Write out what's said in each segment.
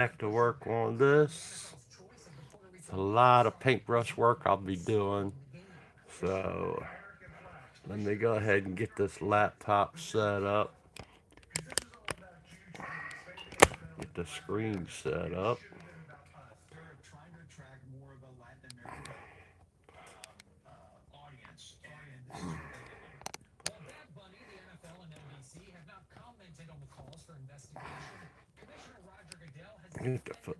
Back to work on this. It's a lot of paintbrush work I'll be doing. So let me go ahead and get this laptop set up. Get the screen set up. Get the foot.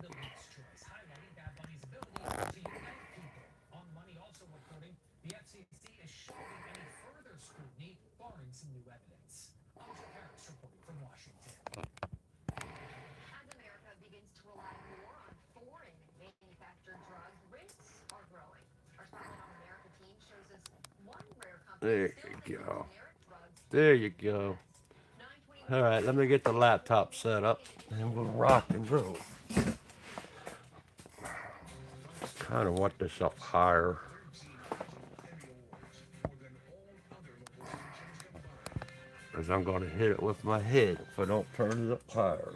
There you go. There you go. All right, let me get the laptop set up and we'll rock and roll. Kind of want this up higher because I'm going to hit it with my head if I don't turn it up higher.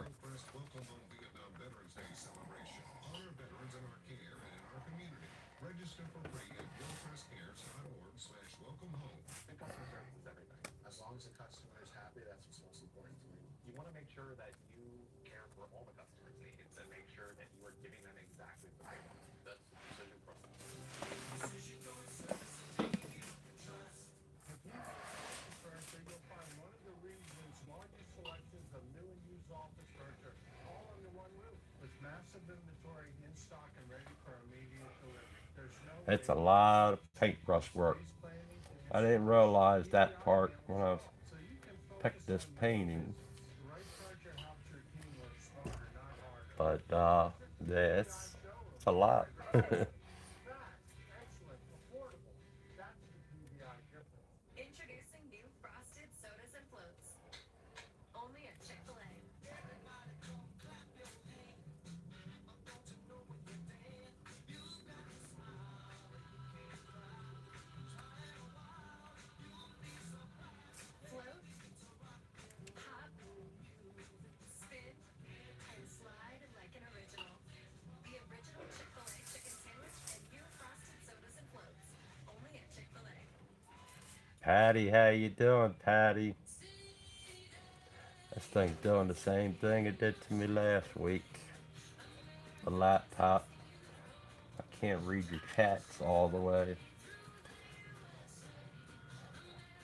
It's a lot of paintbrush work. I didn't realize that part when I picked this painting, but yeah, it's a lot. Patty, how you doing, Patty? This thing's doing the same thing it did to me last week. The laptop. I can't read your chats all the way.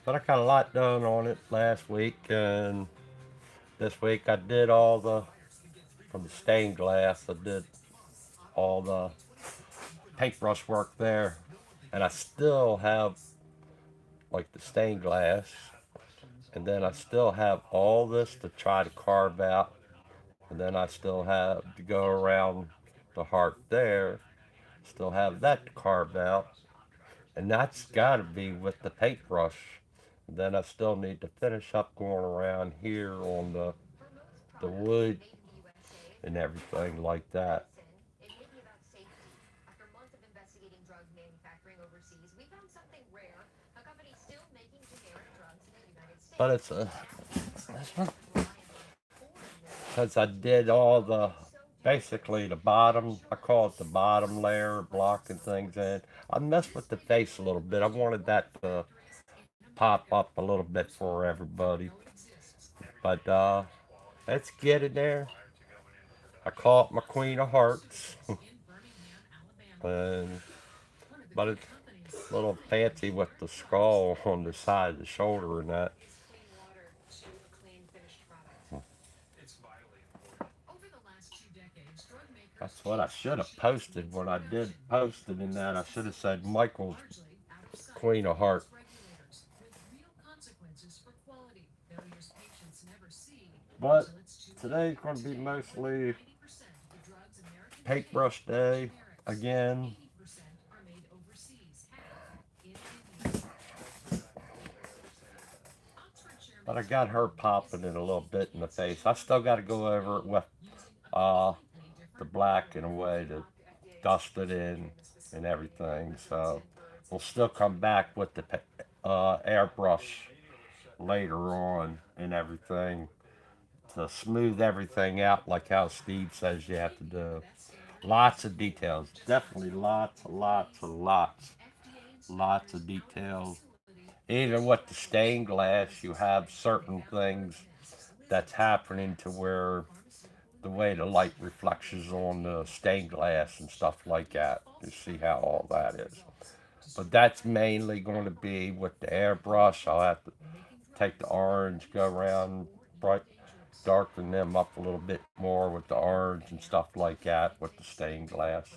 But I got a lot done on it last week, and this week I did all the, from the stained glass, I did all the paintbrush work there. And I still have like the stained glass, and then I still have all this to try to carve out, and then I still have to go around the heart there, still have that to carve out, and that's got to be with the paintbrush. Then I still need to finish up going around here on the wood and everything like that. But it's a because I did all the basically the bottom. I call it the bottom layer, blocking things in. I messed with the face a little bit. I wanted that to pop up a little bit for everybody. But let's get it there. I call it my Queen of Hearts, and but it's a little fancy with the skull on the side of the shoulder and that. That's what I should have posted when I did post it in that. I should have said Michael's Queen of Heart. But today's going to be mostly paintbrush day again. But I got her popping it a little bit in the face. I still got to go over it with uh, the black in a way to dust it in and everything. So we'll still come back with the airbrush later on and everything to smooth everything out like how Steve says you have to do. Lots of details. Definitely lots of details. Even with the stained glass, you have certain things that's happening to where the way the light reflections on the stained glass and stuff like that. You see how all that is. But that's mainly going to be with the airbrush. I'll have to take the orange, go around, bright, darken them up a little bit more with the orange and stuff like that with the stained glass.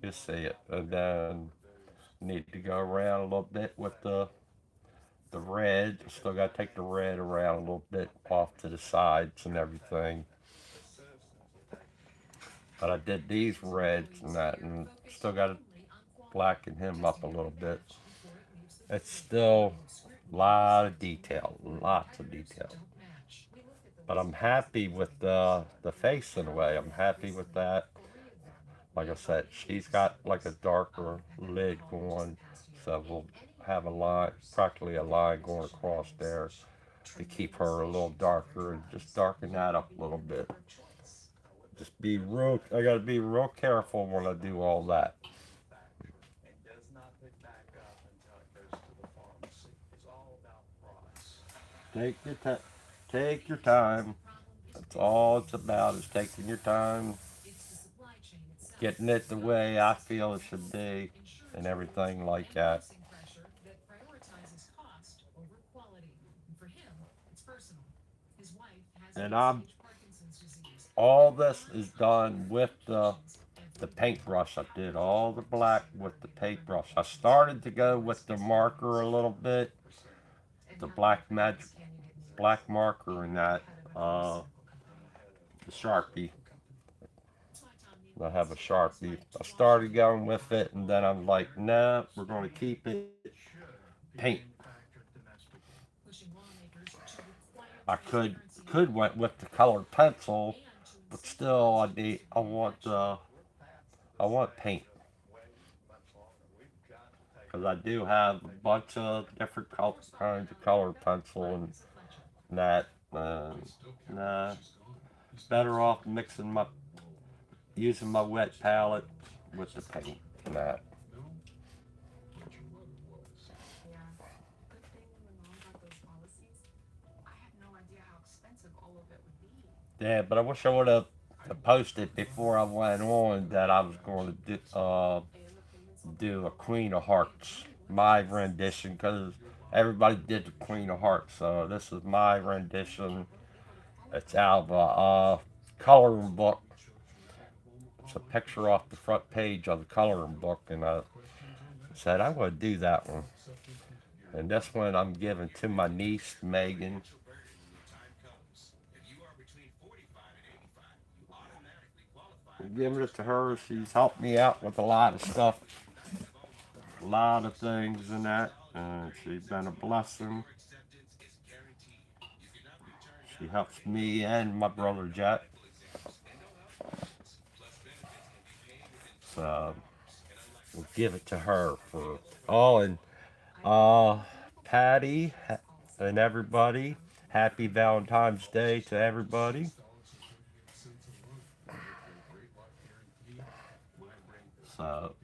You see it. And then need to go around a little bit with the red. Still got to take the red around a little bit off to the sides and everything. But I did these reds and that, and still got to blacken him up a little bit. It's still a lot of detail, lots of detail. But I'm happy with the face in a way. I'm happy with that. Like I said, she's got like a darker lid going, so we'll have a line, practically a line going across there to keep her a little darker and just darken that up a little bit. Just be real. I gotta be real careful when I do all that. Take your time. Take your time. That's all it's about is taking your time, getting it the way I feel it should be, and everything like that. And I'm all this is done with the paintbrush. I did all the black with the paintbrush. I started to go with the marker a little bit, the black marker and that, the Sharpie. I have a Sharpie. I started going with it, and then I'm like, nah, we're going to keep it paint. I could went with the colored pencil, but still, I want paint because I do have a bunch of different kinds of colored pencil and that. Nah, better off mixing my using my wet palette with the paint and that. Yeah, but I wish I would have posted before I went on that I was going to do a Queen of Hearts, my rendition, because everybody did the Queen of Hearts. So this is my rendition. It's out of a coloring book. It's a picture off the front page of the coloring book, and I said I'm going to do that one. And this one I'm giving to my niece Megan. I'm giving it to her. She's helped me out with a lot of stuff, a lot of things and that. She's been a blessing. She helps me and my brother Jack. So we'll give it to her for all and uh Patty and everybody. Happy Valentine's Day to everybody. So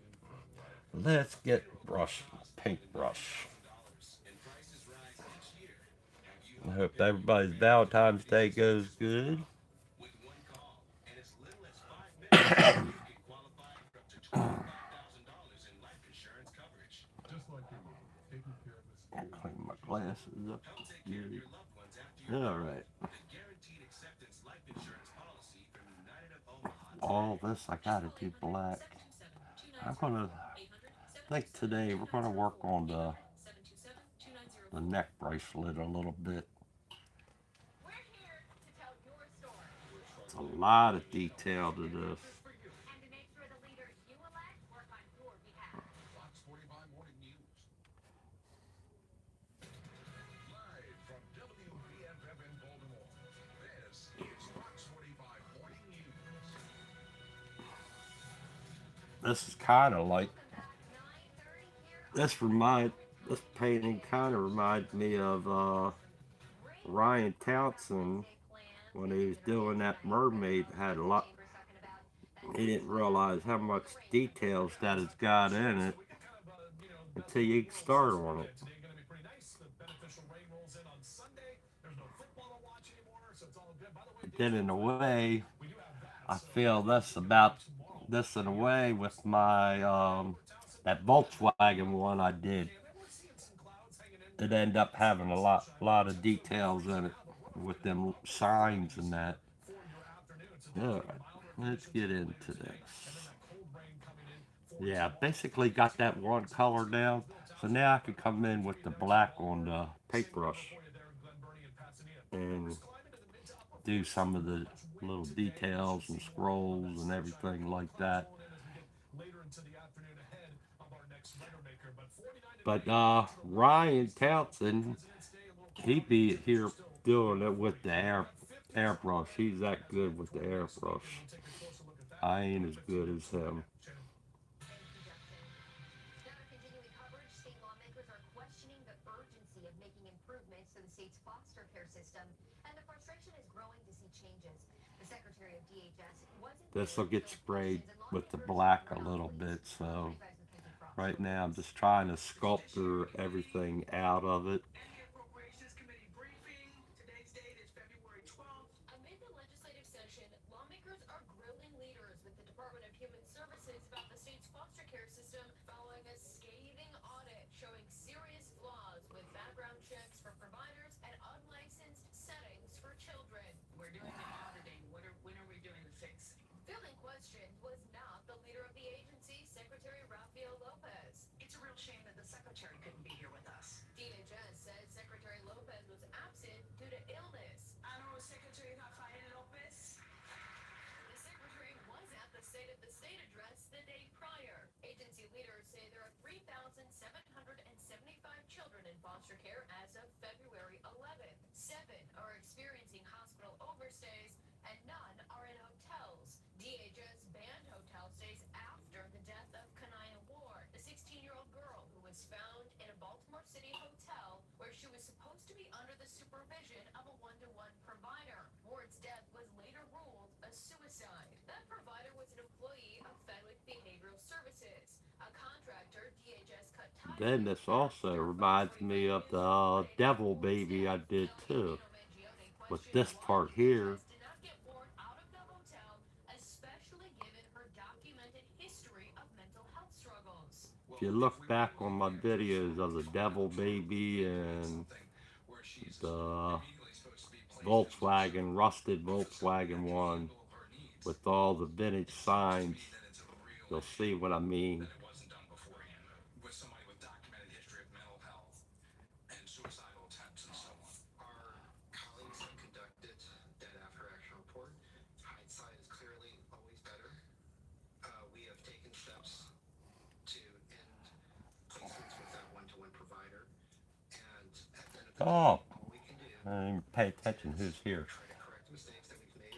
let's get brush paintbrush. I hope everybody's Valentine's Day goes good. Clean my glasses up. Good. All right. All this I gotta do black. I'm gonna think today we're gonna work on the neck bracelet a little bit. It's a lot of detail to this. This is kind of like this remind this painting kind of reminds me of Ryan Townsend when he was doing that mermaid had a lot. He didn't realize how much details that it's got in it until you start on it. But then in a way, I feel this in a way with my that Volkswagen one I did. It ended up having a lot of details in it with them signs and that. All right, let's get into this. Yeah, basically got that one color down. So now I can come in with the black on the paintbrush and do some of the little details and scrolls and everything like that. But Ryan Townsend, he be here doing it with the airbrush. He's that good with the airbrush. I ain't as good as him. This will get sprayed with the black a little bit, so right now I'm just trying to sculpture everything out of it. Then this also reminds me of the Devil Baby I did too. With this part here, if you look back on my videos of the Devil Baby and the Volkswagen, rusted Volkswagen one with all the vintage signs, you'll see what I mean. Oh, I didn't even pay attention who's here.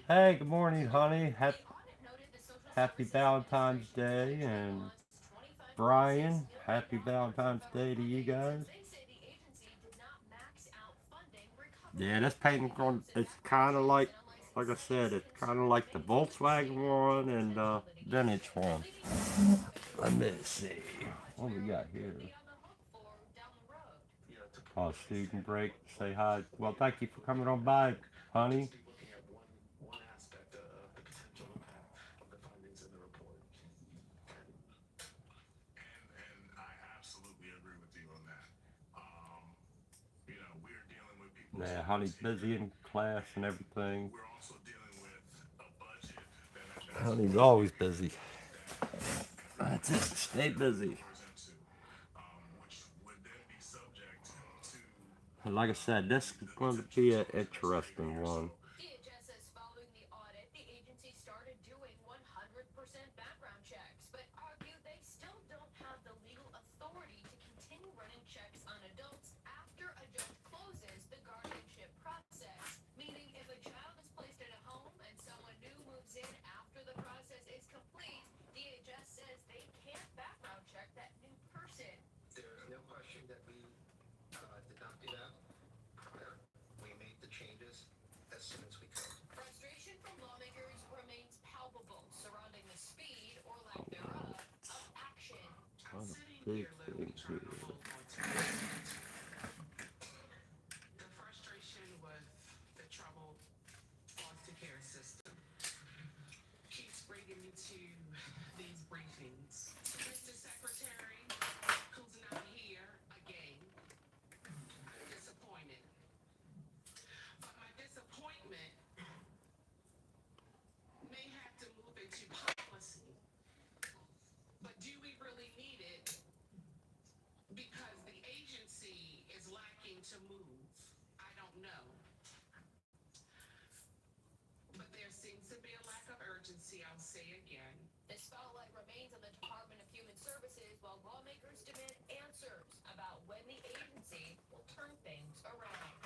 Hey, good morning, honey. Happy Valentine's Day, and Brian, happy Valentine's Day to you guys. Yeah, this painting it's kind of like I said, it's kind of like the Volkswagen one and the vintage one. Let me see what we got here. Oh, student break. Say hi. Well, thank you for coming on by, honey. Yeah, honey's busy in class and everything. Honey's always busy. That's it. Stay busy. And like I said, this is going to be an interesting one. big thing here. The frustration with the troubled foster care system keeps bringing me to these briefings. Mr. Secretary, who's not here again, I'm disappointed. But my disappointment may have to move into policy. But do we really need it? Because the agency is lacking to move. I don't know. But there seems to be a lack of urgency, I'll say again. The spotlight remains on the Department of Human Services while lawmakers demand answers about when the agency will turn things around.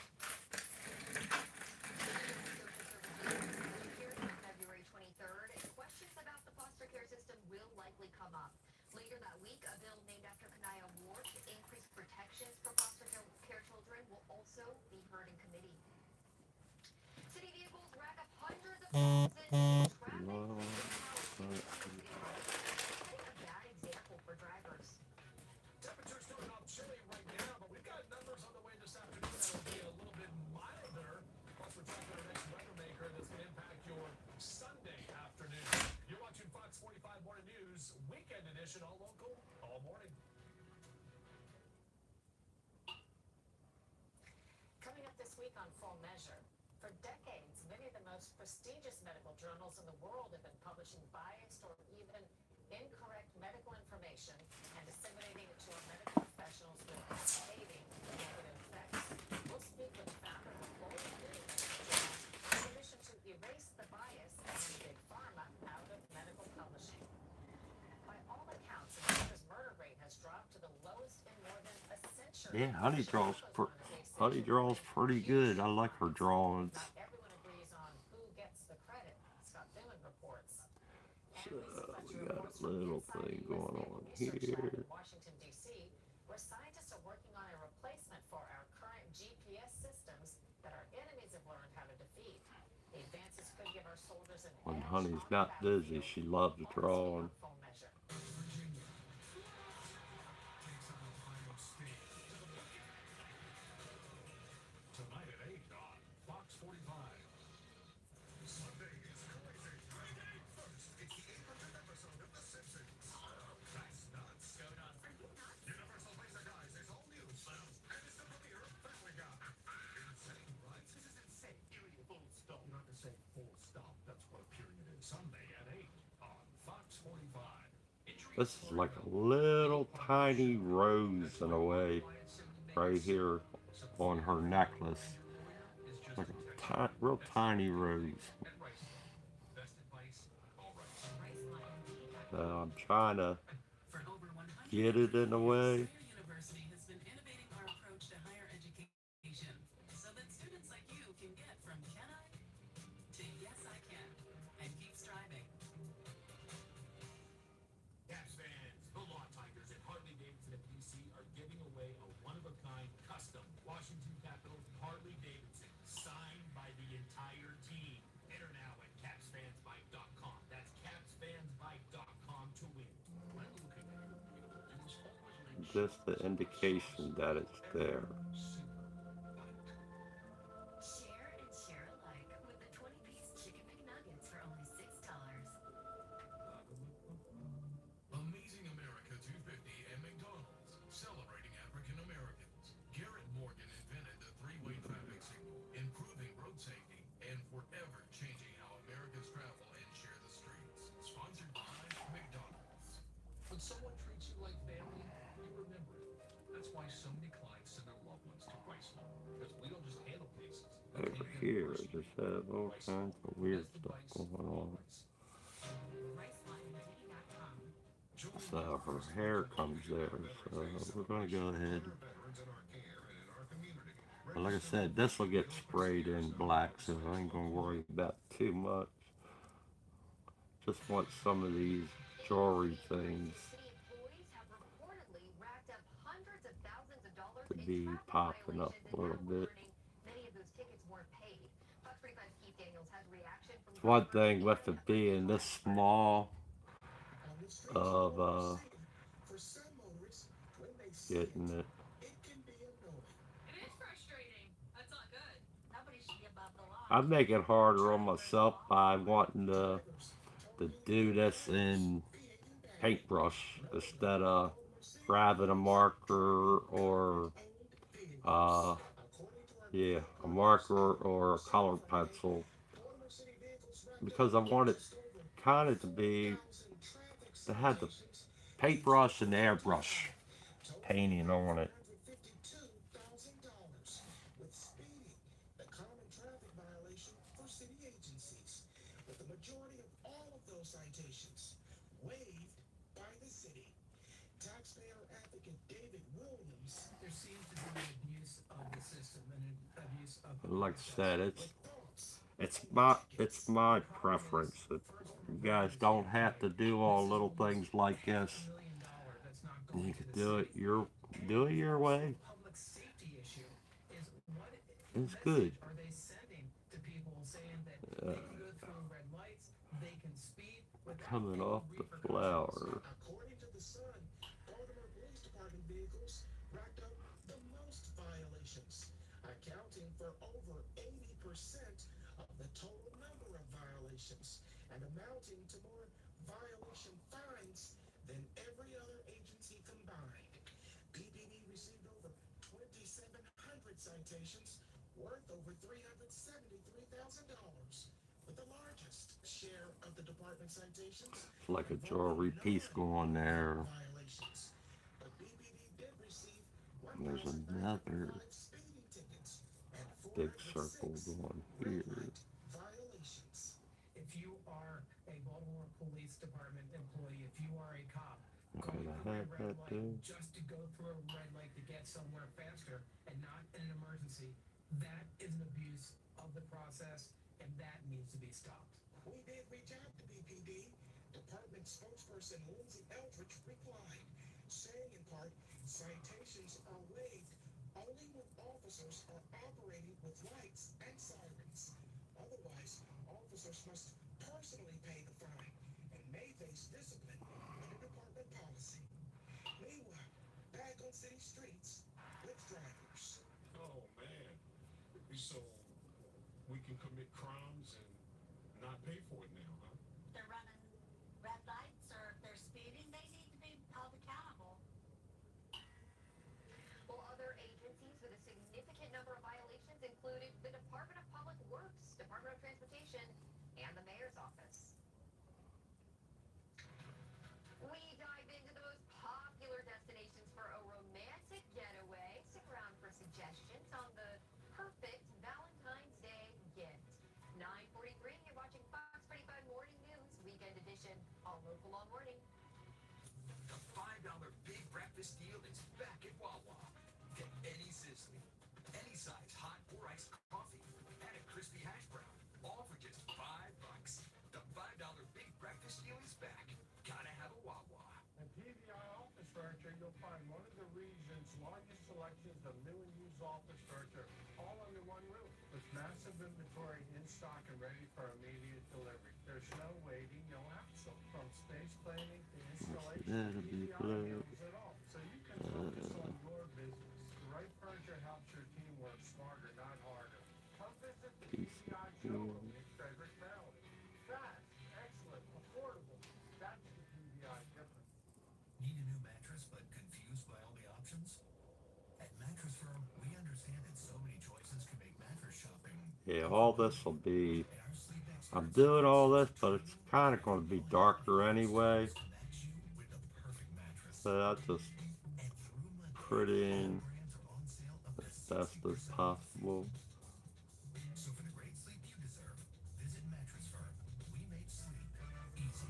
Hearing on February 23rd, questions about the foster care system will likely come up. Later that week, a bill named after Kanaya Ward to increase protections for foster care children will also be heard in committee. City vehicles rack up hundreds of thousands in traffic. No, Setting a bad example for drivers. Temperatures starting off chilly right now, but we've got numbers on the way this afternoon that'll be a little bit milder. Plus, we're tracking our next weather maker that's going to impact your Sunday afternoon. You're watching Fox 45 Morning News, weekend edition, all local, all morning. Coming up this week on Full Measure. For decades, many of the most prestigious medical journals in the world have been publishing biased or even incorrect medical information and disseminating it to our medical professionals with devastating negative effects. We'll speak with the founder of Global News Journal on a mission to erase the bias and big pharma out of medical publishing. By all accounts, America's murder rate has dropped to the lowest in more than a century. Yeah, Honey draws pretty good. I like her drawings. Not everyone agrees on who gets the credit, Scott Newman reports. So And Lisa we Fletcher got reports a from little inside thing the U.S. going Naval on Research Lab here. in Washington, D.C., where scientists are working on a replacement for our current GPS systems that our enemies have learned how to defeat. The advances could give our soldiers an When edge Honey's on the not busy, battlefield. she loves All this week on drawing. Full Measure. Virginia takes on Ohio State. Tonight at 8 on Fox 45. Sunday is crazy. Friday first, it's the 800th episode of The Simpsons. That's nuts. Go nuts. Are you nuts? Universal Laser Guys is all new. And it's the premiere of Family Guy. Insane, right? This is insane. Period. Full stop. You don't have to say full stop. That's what a period is. Sunday at 8 on Fox 45. This is like a little tiny rose in a way, right here on her necklace. Like a real tiny rose. I'm trying to For over 100 get it in a way. Strayer University has been innovating our approach to higher education so that students like you can get from can I to yes I can and keep striving. Caps fans, the Law Tigers at Harley Davidson of DC are giving away a one-of-a-kind custom Washington Capitals Harley Davidson signed by the entire team. Enter now at capsfansbike.com. That's capsfansbike.com to win. When looking at your wheel, it is always make sure Just the indication that it's there. Share and share alike with the 20-piece Chicken McNuggets for only $6. Amazing America 250 and McDonald's, celebrating African Americans. Garrett Morgan invented the three-way traffic signal, improving road safety and forever changing how Americans travel and share the streets. Sponsored by McDonald's. When someone treats you like family, you remember it. That's why so many clients send their loved ones to Chrysler, because we don't just handle cases. We Over take them here, I personally. just have all kinds of weird stuff going on. So her hair comes there, so we're gonna go ahead. But like I said, this will get sprayed in black, so I ain't gonna worry about too much. Just want some of these jewelry things City employees have reportedly racked up hundreds of thousands of dollars to in be traffic popping up violations, a and now little we're bit. learning many of those tickets weren't paid. Fox 45's Keith Daniels has reaction from One drivers thing with and it being this small of For some motorists, getting it. it can be annoying. It is frustrating. That's not good. Nobody should be above the law. I make it harder on myself by wanting Drivers to totaling do this $3 in being impounded, paintbrush knowing instead that of Baltimore City grabbing a police marker target or government-owned vehicles. uh According to our yeah, media a partners, marker on or a Saturday colored and Friday, pencil Baltimore City vehicles racked up because I want it just over kind of to be 4,000 traffic to have the citations in paintbrush and airbrush 2025, totaling painting about on it. $452,000, with speeding the common traffic violation for city agencies, with the majority of all of those citations waived by the city. Taxpayer advocate David Williams There seems to be an abuse of the system and an abuse of the Like I process. said, with thoughts it's on the it's tickets. my The problem is, preference that first you and guys foremost, don't have to do all this is little almost things like half a this. million dollar that's not You going to can the do it city. do it And your also way. a public safety issue is what It's good. message are they sending to people saying that Uh, they can go through red lights, they can speed without coming any off the repercussions? flower. According to the Sun, Baltimore Police Department vehicles racked up the most violations, accounting for over 80% of the total number of violations and amounting to more violation fines than every other agency combined. BPD received over 2,700 citations worth over $373,000, with the largest share of the department citations It's like a involving jewelry piece going non-vehicle there. violations. But BPD did receive There's 1,905 another speeding tickets and big circle 406 going red here. light violations. If you are a Baltimore Police Department employee, if you are a cop Okay, going I through a had red that light too. just to go through a red light to get somewhere faster and not in an emergency, that is an abuse of the process and that needs to be stopped. We did reach out to BPD. Department spokesperson Lindsay Eldridge replied, saying in part, citations are waived only when officers are operating with lights and sirens. Otherwise, officers must personally pay the fine and may face discipline under department policy. Meanwhile, back on city streets with drivers. Oh man. So we can commit crimes and not pay for it now, huh? They're running red lights or if they're speeding, they need to be held accountable. Well, other agencies with a significant number of violations included the Department of Public Works, Department of Transportation, and the Mayor's Office. We dive into the most popular destinations for a romantic getaway. Stick around for suggestions on the perfect Valentine's Day gift. 9:43, you're watching Fox 45 Morning News, Weekend Edition, all local all morning. The $5 big breakfast deal is back at Wawa. Get any sizzling, any size hot or iced coffee, and a crispy hash brown, all for just $5. The $5 big breakfast deal is back. Gotta have a Wawa. At PVI Office Furniture, you'll find one of the region's largest selections of new and used office furniture, all under one roof, with massive inventory in stock and ready for immediate delivery. There's no waiting, no hassle. From space planning to installation, That'll be PVI blue. handles it all. So you can focus on your business. The right furniture helps your team work smarter, not harder. Come visit the Piece PVI of showroom blue. in Frederick, Maryland. Fast, excellent, affordable. That's the PVI difference. Need a new mattress but confused by all the options? At Mattress Firm, we understand that so many choices can make mattress shopping Yeah, all this will be. and our sleep I'm experts doing all this, but it's kind of going to be darker anyway. to match you with the perfect mattress. So I'll just And through Monday, put all in brands are on sale up to as best as 60% off. possible. So for the great sleep you deserve, visit Mattress Firm. We make sleep easy.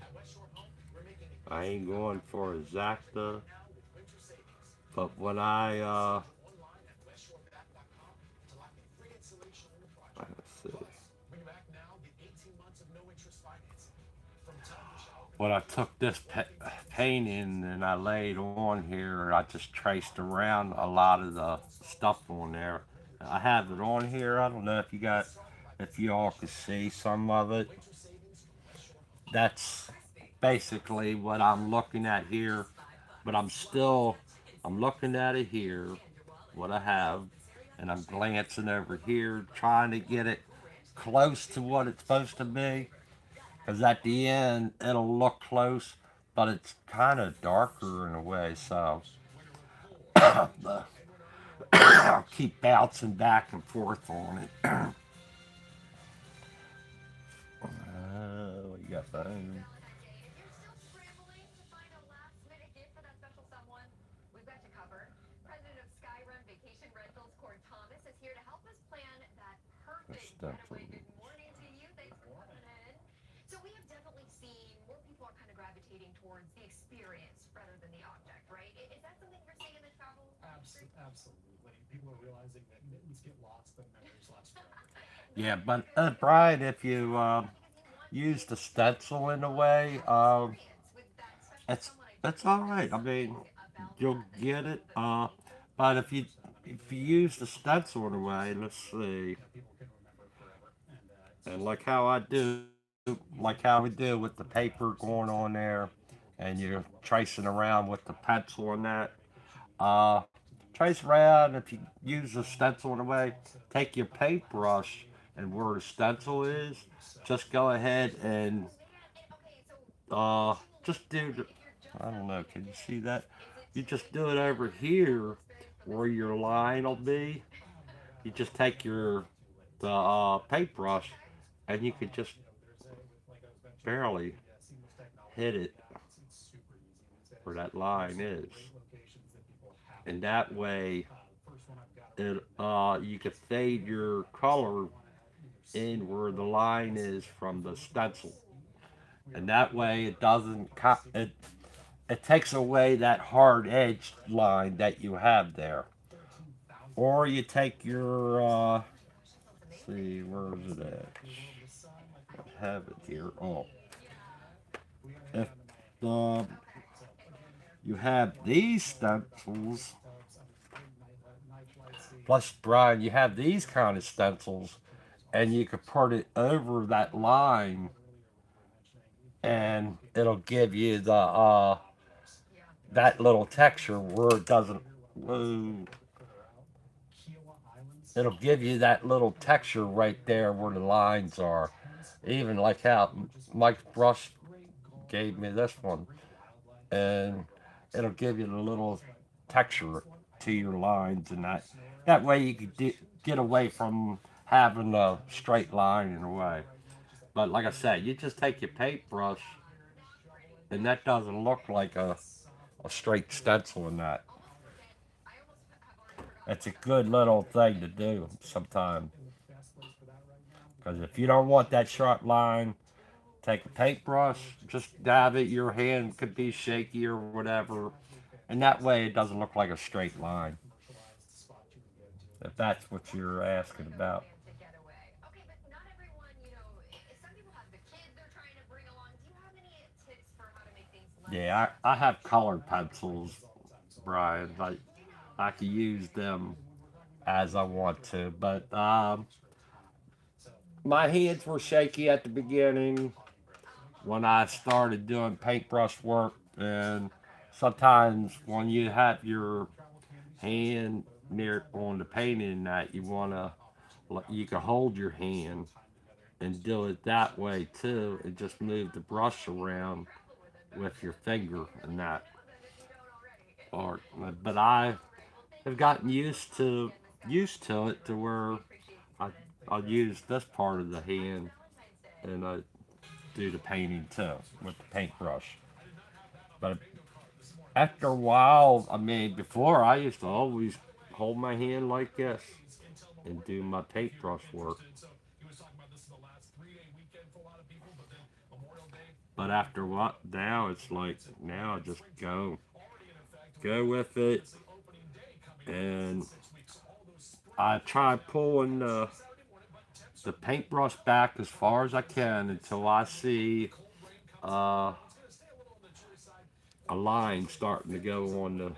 At West Shore Home, we're making it I ain't going for exacta, now with winter savings. but when I Online at westshoreback.com to lock in free installation on the project. let's see. Plus, bring back now, get 18 months of no interest financing. From tub to shower. When I took this painting and I laid on here, I just traced around a lot of the stuff on there. I have it on here. I don't know if you got, if you all can see some of it. Winter savings, West Shore Home. That's basically what I'm looking at here. but I'm looking at it here, what I have, and I'm glancing over here, trying to get it close to what it's supposed to be. Because at the end, it'll look close, but it's kind of darker in a way. So I'll keep bouncing back and forth on it. What you got, phone? Valentine Day. And if you're still scrambling to find a last-minute gift for that special someone, we've got you covered. President of Skyrun Vacation Rentals, Cord Thomas, is here to help us plan that That's perfect getaway. definitely. Good morning to you. Thanks for coming in. So we have definitely seen more people are kind of gravitating towards the experience rather than the object, right? Is that something you're seeing in the travel industry? Absolutely. People are realizing that mittens get lost, but memories last forever. Yeah, That but really is Brian, true. if you Because you want use to the stencil in a way, have an experience with that special it's someone. I do it's think all that's right. I mean, something about you'll that that's a get it. little bit meaningful. But if you use the stencil in a way, let's see, People can remember forever. and like how I do, like how we do with the paper going on there, and you're tracing around with the pencil and that. Uh, Trace around. If you use the stencil in a way, take your paintbrush and where the stencil is, just go ahead and Oh man. And, okay, so uh, visually, just do. if you're just I don't starting know. to get Can you this, see that? is it You to just make do it the over travel here experience the where best it your can be? line will be. You just take the paintbrush Okay. and you could just barely hit it where that line is, and that way it you could fade your color in where the line is from the stencil, and that way it doesn't it takes away that hard edged line that you have there. Or you take your Sounds see, amazing. where is it at? I think I it's have it here. Oh, probably, yeah. if the Okay. you have these stencils, plus Brian, you have these kind of stencils, and you could put it over that line, and it'll give you the Yeah. that little texture where it doesn't. Whoa, it'll give you that little texture right there where the lines are. Even like how Mike's brush gave me this one, and it'll give you the little texture to your lines, and that way you can get away from having a straight line in a way. But like I said, you just take your paintbrush, and that doesn't look like a straight stencil in that. I'll forget. I almost have already forgotten It's a what that good was. little thing to do sometimes. Because if you don't want that sharp line, take a paintbrush, just dab it. Your hand could be shaky or whatever, and that way it doesn't look like a straight line. If that's what you're asking Like a about. romantic getaway. Okay, but not everyone, some people have the kids they're trying to bring along. Do you have any tips for how to make things less Yeah, I stressful? have colored pencils, Brian. I can use them as I want to, but my hands were shaky at the beginning when I started doing paintbrush work, and Okay. sometimes when you have your hand near on the painting that you can hold your hand and do it that way too, and just move the brush around Travel with it. Very with your good. finger You really and should that. know them if you don't already. Or, but I All right. Well, thank have you so gotten much for used popping to in the Skyrun Vacation it to Rentals. We where appreciate you I coming in. I'll use this part of the Happy hand Valentine's Day. and I do the painting too with the paintbrush. But after a while, I mean, before I used to always hold my hand like this and do my paintbrush work. But after what, now it's like now I just go with it, and I try pulling the paintbrush back as far as I can until I see uh, a line starting to go on the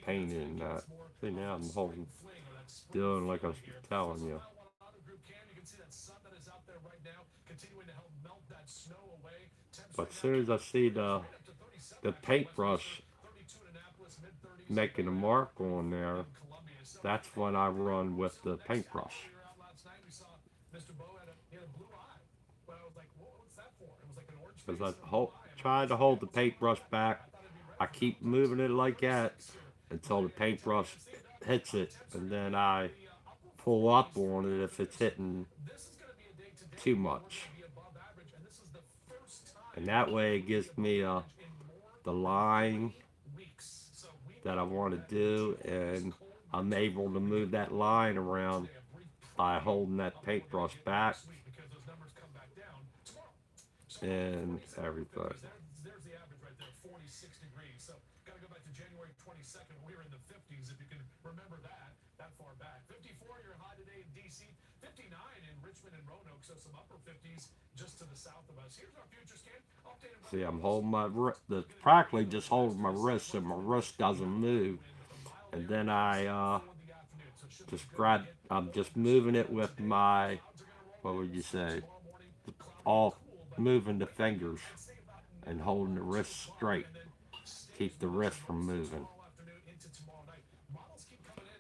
painting. See now I'm holding, doing like I was telling you. But as soon as I see the paintbrush making a mark on there, that's when I run with the paintbrush. Mr. Bo had a blue eye. But I was like, what's that for? It was like an orange Because face I and a blue eye. And try to hold the paintbrush back. I thought it'd be red I for me. keep moving it like Number that six here. until the paintbrush hits it, Temps are and in then I the upper pull up 40s on it if here. it's So hitting this is going to be a day today too where we're much. going to be above average. And this is the first And time that way it we'll be gives above me average in more the than line 3 weeks. So we that may I be want to back do, into this and cold I'm winter. able to move that line around Today, a brief by preview holding that of what we're going to paintbrush get back next week because those numbers come back down tomorrow. So and 47 upper everything. 50s. There's the average right there, 46 degrees. So got to go back to January 22nd. We were in the 50s, if you can remember that far back. 54 your high today in D.C. 59 in Richmond and Roanoke. So some upper 50s just to the south of us. Here's our future scan. Updated See, weather I'm models. holding my the practically just holding my wrist so my wrist doesn't move, and then I just grab. I'm just moving it with my, what would you say, all moving the fingers and holding the wrist straight. Keep the wrist from moving.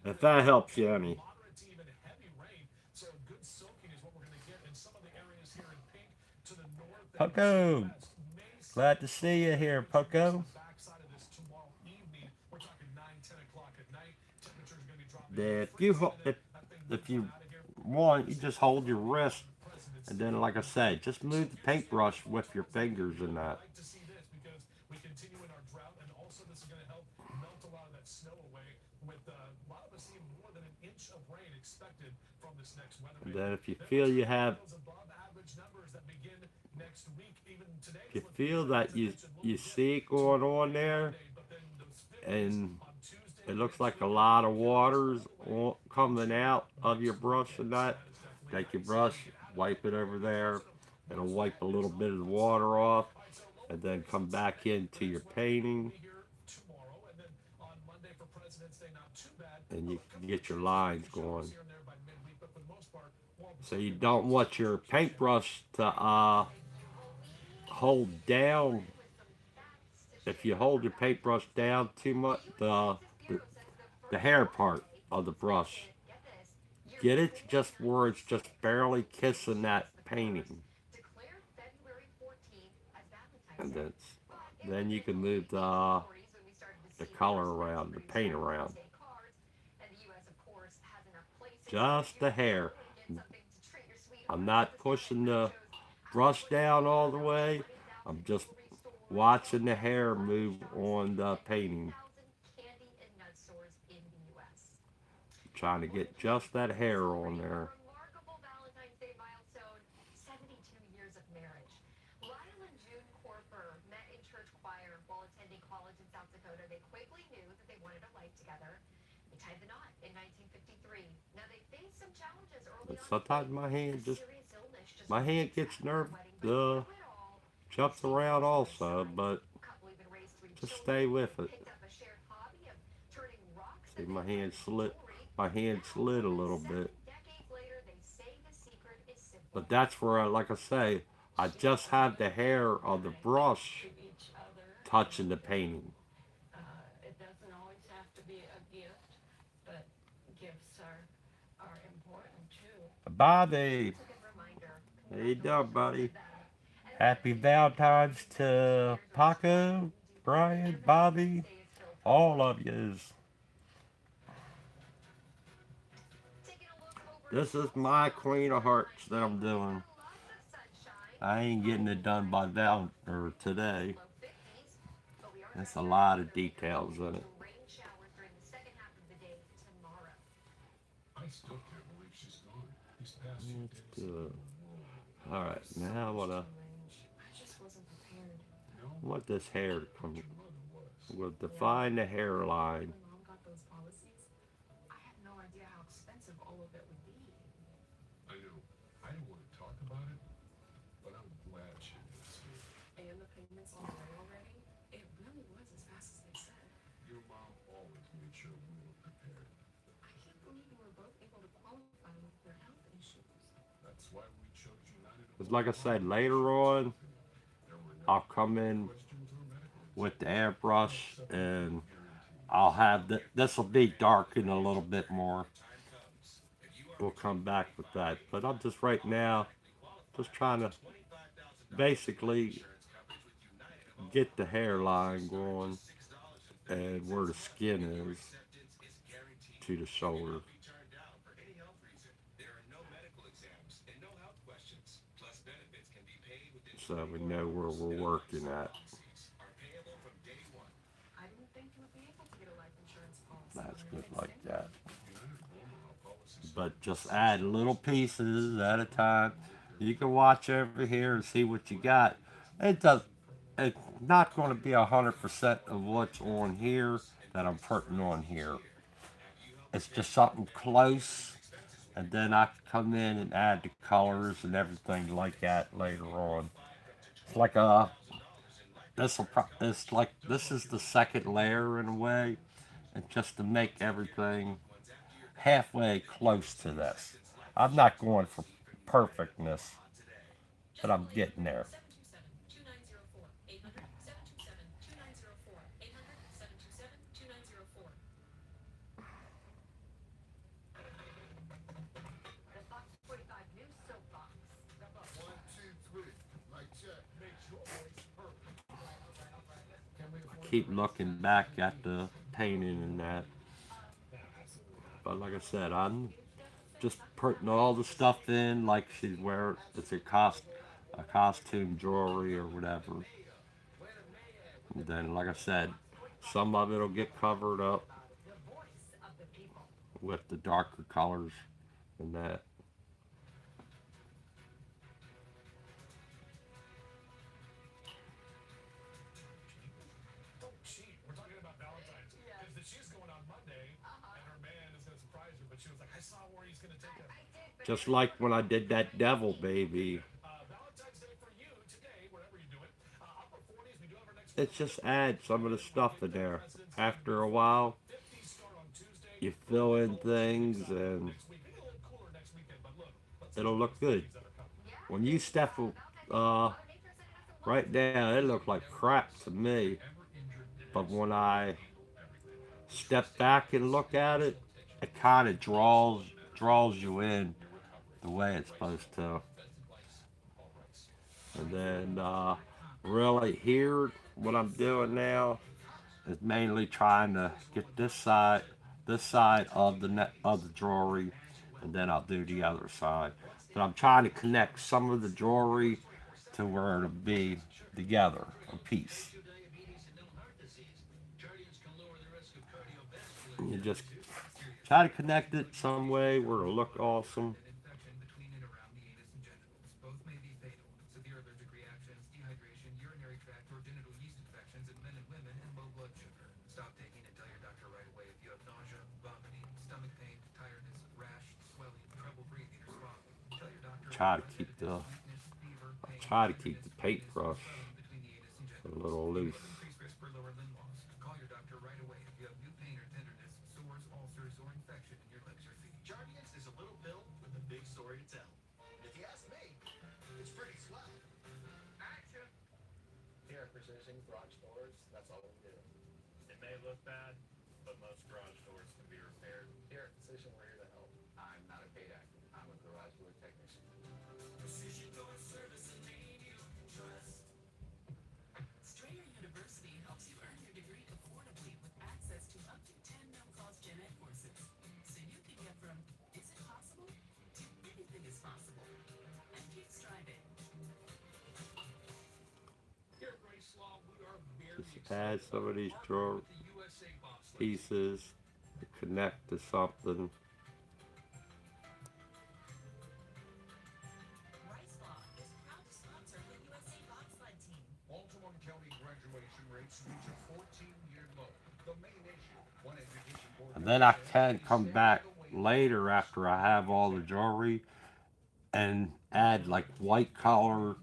If that helps you any. Moderate to even heavy rain. So good soaking is what we're going to get in some of the areas here in pink to the north and Poco, southwest. May glad to see you here, Poco. backside of this tomorrow evening. We're talking 9, 10 o'clock at night. Temperatures are going to be dropping. If you if you want, you just hold your wrist, and then, like I say, just move the paintbrush with your fingers and that. Like to see this because we continue in our drought, and also this is going to help melt a lot of that snow away. With a lot of us seeing more than an inch of rain expected from this next weather. And then if you feel you have, Above average numbers that begin next week, even today. if you feel that you see it going on there, But then those 50s and on Tuesday. it looks like a lot of water's coming out of your brush and that, take your brush, wipe it over there. It'll wipe a little bit of the water off, and then come back into your painting, Tomorrow, and then on Monday for President's Day, not too bad. and you can get your lines going. Here and there by midweek, but for the most part, more of a So you don't want your paintbrush to hold down. If you hold your paintbrush down too much, the hair part of the brush, get it just where it's just barely kissing that painting, Declared February 14th as and Valentine's Day. then you can move the color around, the paint around. Just the hair. I'm not pushing the brush down all the way. I'm just watching the hair move on the painting, Candy and nut stores in the U.S. trying to get just that hair on there. Remarkable Valentine's Day milestone, 72 years of marriage. Lyle and June Corper met in church choir while attending college in South Dakota. They quickly knew that they wanted a life together. They tied the knot in 1953. Now they faced some challenges early on. Sometimes my hand Serious illness just my hand gets wedding, jumps around also, but couple even raised 3 just children, stay with it. picked up a shared hobby of turning rocks See, into my hand slid a little bit, decades later, they say the secret is simple. but that's where, like I say, I just have the hair of the brush each other. touching the painting. It doesn't always have to be a gift, but gifts are important too. Bobby, It's a good reminder. how you doing, buddy? Happy Valentine's to Paco, Brian, Bobby, all of yous. Taking a look over This is my Queen of Hearts that I'm doing. lots of sunshine, I ain't getting it done by today. low 50s, but we are There's a lot of details in it. rain showers during the second half of the day tomorrow. I still can't believe she's gone. These past few days. Good. All right, now I just wasn't prepared. I want this hair to come. Your mother was. We'll define the hairline. When Mom got those policies, I had no idea how expensive all of it would be. I know. I didn't want to talk about it, but I'm glad she was here. And the payments on the way already, it really was as fast as they said. Your mom always made sure we were prepared. I can't believe we were both able to qualify with their health issues. That's why we chose United. Cause like I said, later on, There were no I'll come in questions or medical with the airbrush and I'll have this will be darkened a little bit more. We'll come back with that. But I'm just right now just trying to basically get the hairline going and where the skin is to the shoulder. So we know where we're working at. I didn't think you would be able to get a life insurance policy That's on your good fixed like income. that. But just add little pieces at a time. You can watch over here and see what you got. It does. It's not going to be 100% of what's on here that I'm putting on here. It's just something close, and then I can come in and add the colors and everything like that later on. It's like a it's like this is the second layer in a way, and just to make everything halfway close to this. I'm not going for perfectness, but I'm getting there. 727-290-4800-727-290-04. The Fox 45 News Soapbox. The book. 1, 2, 3. Mic check. Makes your voice heard. Can we I afford keep looking back at the painting and that, but like I said, I'm just putting all the stuff in like she's wearing. It's a costume jewelry or whatever. And then, like I said, some of it'll get covered up The voice of the people. with the darker colors and that. Don't cheat. We're talking about Valentine's. Because she's going on Monday, and her man is going to surprise her. But she was like, I saw where he's going to take her. Just like when I did that devil baby, Valentine's Day for you today, wherever you do it. Upper 40s. We do have our next it's just add some of the stuff in there. After a while, 50s start on Tuesday. you fill in things and Next week. Maybe a little cooler next weekend. But look, let's it'll look good. that are coming. When you step right now, it looked like crap to me. But when I step back and look at it, it kind of draws you in the way it's supposed to. And then really here, what I'm doing now is mainly trying to get this side of the of the jewelry, and then I'll do the other side. But I'm trying to connect some of the jewelry to where it'll be together, a piece. And you just try to connect it some way where it'll look awesome. Try to keep the try to keep the paintbrush a little loose. Jardiance is a little pill with a big story to tell. And if you ask me, it's pretty swell. action? Here at Precision Garage Doors, that's all we do. It may look bad, but most garage doors can be repaired. Here at Precision, we're here to help. I'm not a paid actor. I'm a garage door technician. Precision door service and name you can trust. Strayer University helps you earn your degree affordably with access to up to 10 no-cost gen ed courses. So you can get from is it possible to anything is possible. And keep striving. Here at Grace Law, we are very Just add some of these excited with the USA Bobsled. pieces to connect to something. Rice Law is proud to sponsor the USA Bobsled team. Baltimore County graduation rates reach a 14-year low. The main issue, one education board. And then I can come back later after I have all the jewelry and add like white color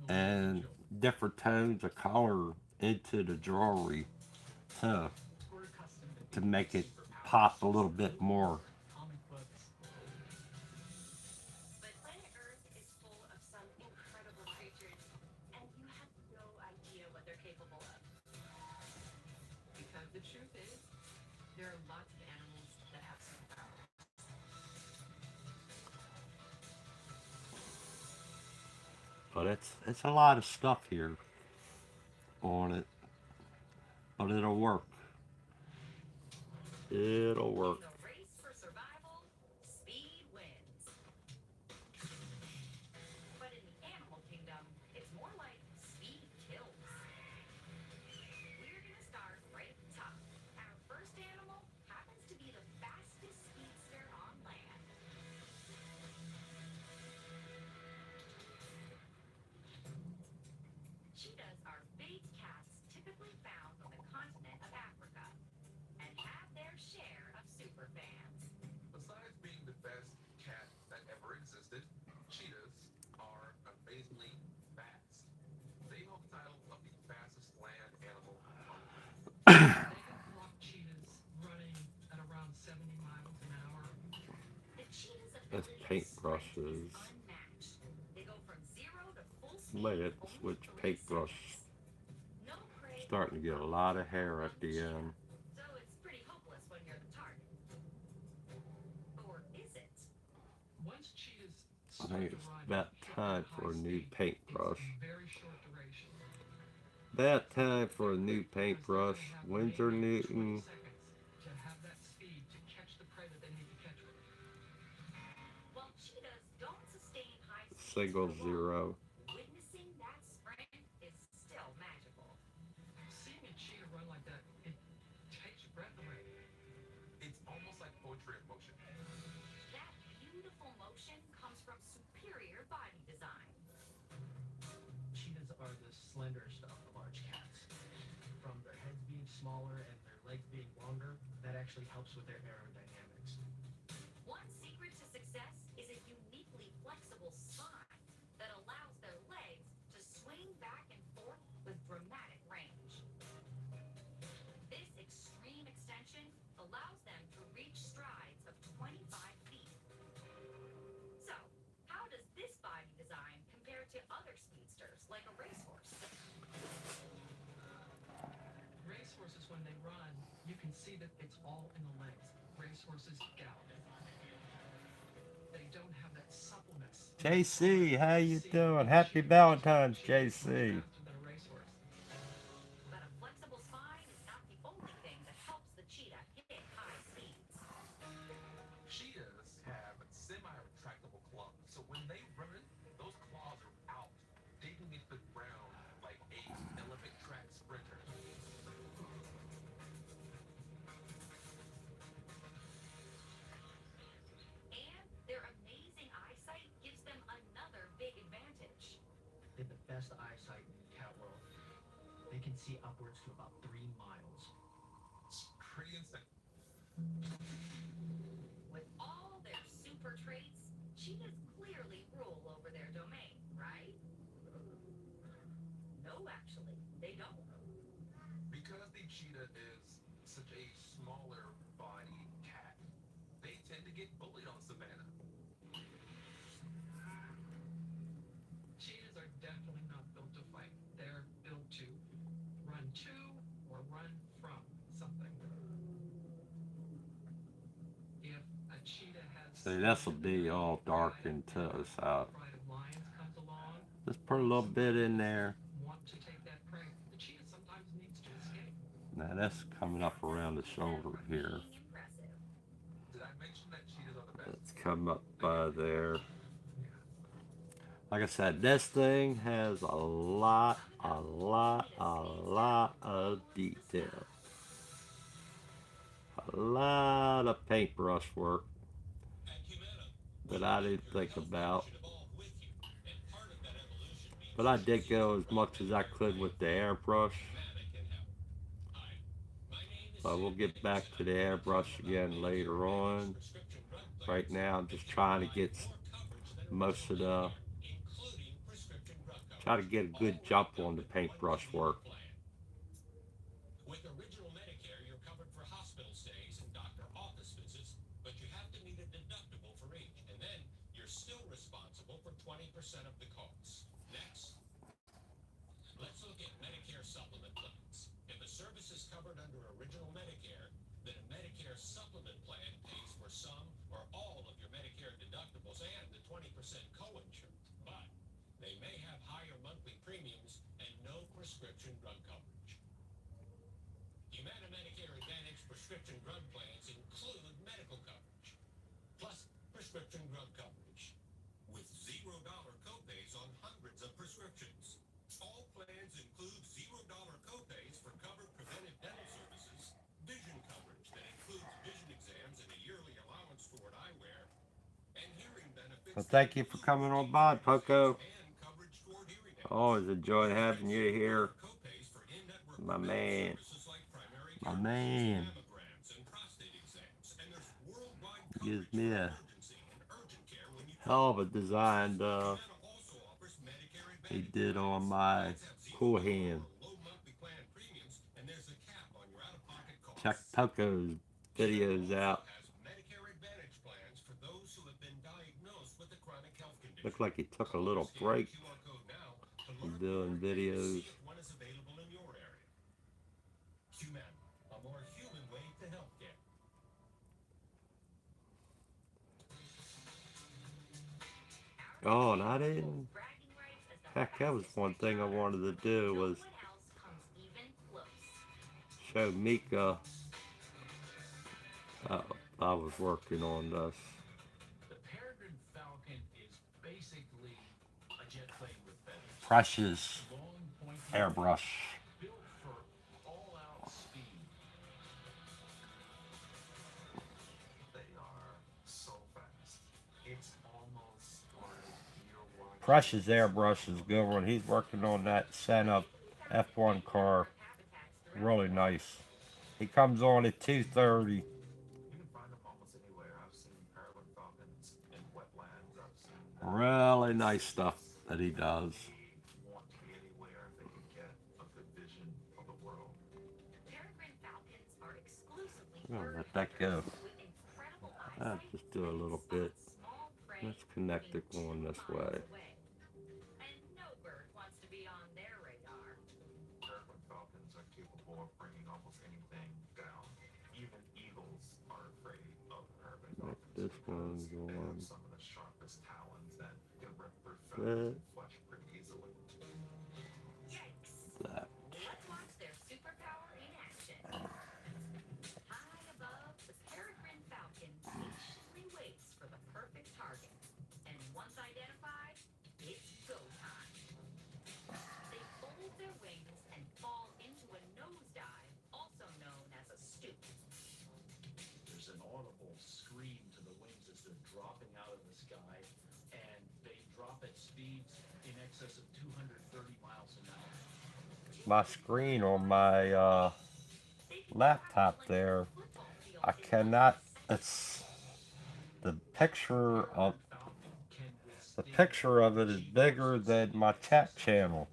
and different tones of color into the jewelry too, to make it pop a little bit more. But planet Earth is full of some incredible creatures, and you have no idea what they're capable of. Because the truth is, there are lots of animals that have superpowers. But it's a lot of stuff here on it. But it'll work. It'll work. In the race for survival, speed wins. But in the animal kingdom, it's more like speed kills. We're gonna start right at the top. Our first animal happens to be the fastest speedster on land. Cheetahs are big cats typically found on the continent of Africa and have their share of superfans. Besides being the best cat that ever existed, cheetahs are amazingly fast. They hold the title of the fastest land animal on Earth. They can clock cheetahs running at around 70 miles an hour. The cheetah's That's ability to sprint is paintbrushes. unmatched. They go from 0 to full Look speed at in only switch 3 paintbrush. seconds. No prey Starting to get a lot of hair at the end. so it's pretty hopeless when you're the target. Or is it? Once cheetahs I start think to it's run about at time high for a new speed, paintbrush. it's very short duration. About time for a new Because they're paintbrush. gonna have Windsor maybe 20 Newton. seconds to have that speed to catch the prey that they need to catch with. While cheetahs don't sustain high speeds Single for long, zero. witnessing that sprint is still magical. Seeing a cheetah run like that, it takes your breath away. It's almost like poetry in motion. That beautiful motion comes from superior body design. Cheetahs are the slenderest of the large cats. From their heads being smaller and their legs being longer, that actually helps with their aerodynamics. One secret to success is a uniquely flexible spine that allows their legs to swing back and forth with dramatic range. This extreme extension allows them to reach strides of 25 feet. So, how does this body design compare to other speedsters like a racehorse? Racehorses, when they run, you can see that it's all in the legs. Racehorses gallop. They don't have that suppleness. JC, how you See, doing? a Happy cheetah- Valentine's, cheetah is much JC. faster than a racehorse. But a flexible spine is not the only thing that helps the cheetah hit high speeds. Cheetahs have semi-retractable claws, so when they run, those claws are out, digging into the ground like a Olympic track sprinter. And their amazing eyesight gives them another big advantage. They have the best eyesight in the cat world. They can see upwards to about 3 miles. It's pretty insane. With all their super traits, cheetahs clearly rule over their domain, right? No, actually, they don't. Because the cheetah is such a smaller bodied cat, they tend to get bullied on savannah. Cheetahs are definitely not built to fight. They're built to run to or run from something. If a cheetah has See, this'll be all darkened too, so pride of lions comes along, just put a little bit in there. want to take that prey, the cheetah sometimes needs to escape. Now that's coming up around the shoulder here. Being impressive. Did I mention that cheetahs are the best? Let's come up by there. Like I said, this thing has a lot of detail. A lot of paintbrush work that I didn't think about. But I did go as much as I could with the airbrush. But we'll get back to the airbrush again later on. Right now I'm just trying to get most of the, try to get a good jump on the paintbrush work. With original Medicare, you're covered for hospital stays and doctor office visits, but you have to meet a deductible for each, and then you're still responsible for 20% of the costs. Next, let's look at Medicare supplement plans. If a service is covered under under original Medicare, then a Medicare supplement plan pays for some or all of your Medicare deductibles and the 20% co-insurance. But they may have higher monthly premiums and no prescription drug coverage. Humana Medicare Advantage prescription drug plans include medical coverage, plus prescription drug coverage, with $0 copays on hundreds of prescriptions. All plans include $0 copays for covered preventive dental services, vision coverage that includes vision exams and a yearly allowance toward eyewear, and hearing benefits. So thank you for coming on by, Poco. Always enjoy having you here. My man. My man. Gives me a hell of a design he did on my cool hand. Check Poco's videos out. Looked like he took a little break from doing videos. Oh, and I didn't. Heck, that was one thing I wanted to do was show Mika. I was working on this. The Peregrine Falcon is basically a jet plane with feathers. Precious Long, pointy, airbrush. built for all-out speed. They are so fast. It's almost like you're watching. Precious airbrush is a good one. He's working on that Senna F1 car. Really nice. He comes on at 2:30. You can find them almost anywhere. I've seen peregrine falcons in wetlands. I've seen Really nice stuff that he does. they want to be anywhere they can get a good vision of the world. Peregrine falcons are exclusively I'm gonna bird let that go. hunters with incredible I'll eyesight just do a and little spot bit. small prey Let's connect it even going 2 this miles way. away. And no bird wants to be on their radar. Peregrine falcons are capable of bringing almost anything down. Even eagles are afraid of peregrine Like falcons this because one they have going. some of the sharpest talons that can rip through feathers and flesh pretty easily. Yikes! That. Let's watch their superpower in action. High above, the peregrine falcon patiently waits for the perfect target. And once identified, it's go time. They fold their wings and fall into a nosedive, also known as a stoop. There's an audible scream to the wings as they're dropping out of the sky, and they drop at speeds in excess of 230 miles an hour. My screen on my laptop there, I cannot. It's the picture of it is bigger than my chat channel.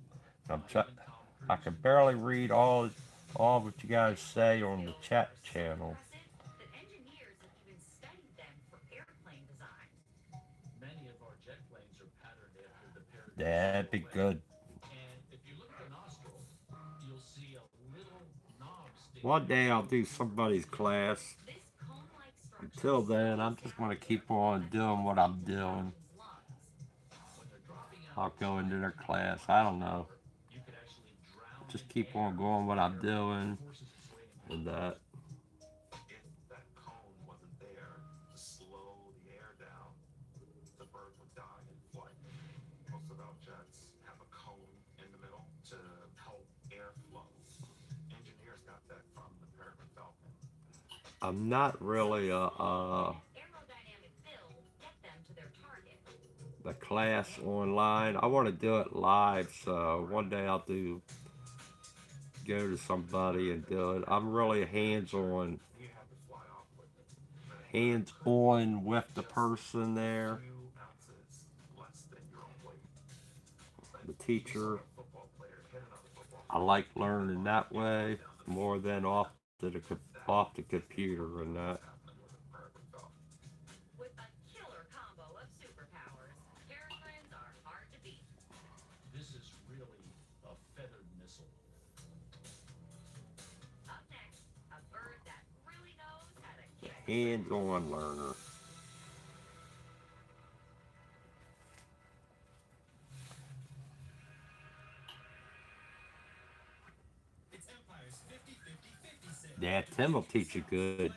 I can barely read all what you guys say on the chat channel. That engineers have even studied them for airplane design. Many of our jet planes are patterned after the peregrine. That'd be good. And if you look at the nostril, you'll see a little knob sticking. One day I'll do somebody's class. This cone-like structure Until then, I'm just going to keep on doing what I'm doing. When they're dropping out, I'll go into their class. I don't know. you could actually drown Just in keep air. on going what I'm doing Forces its way into and that. If that cone wasn't there to slow the air down, the bird would die in flight. Most of our jets have a cone in the middle to help airflow. Engineers got that from the peregrine falcon. I'm not really Aerodynamic fill get them to their target. the class online. I want to do it live, so one day I'll go to somebody and do it. I'm really hands-on You have to fly off with it. hands-on with the person there, 2 ounces less than your own weight. the teacher. A football player hit another football I like learning that way more than off the computer and that. happening with a peregrine falcon. With a killer combo of superpowers, peregrines are hard to beat. This is really a feathered missile. Up next, hands-on learner. It's Empire's 50-50-50 sale. Yeah, Tim will teach you good.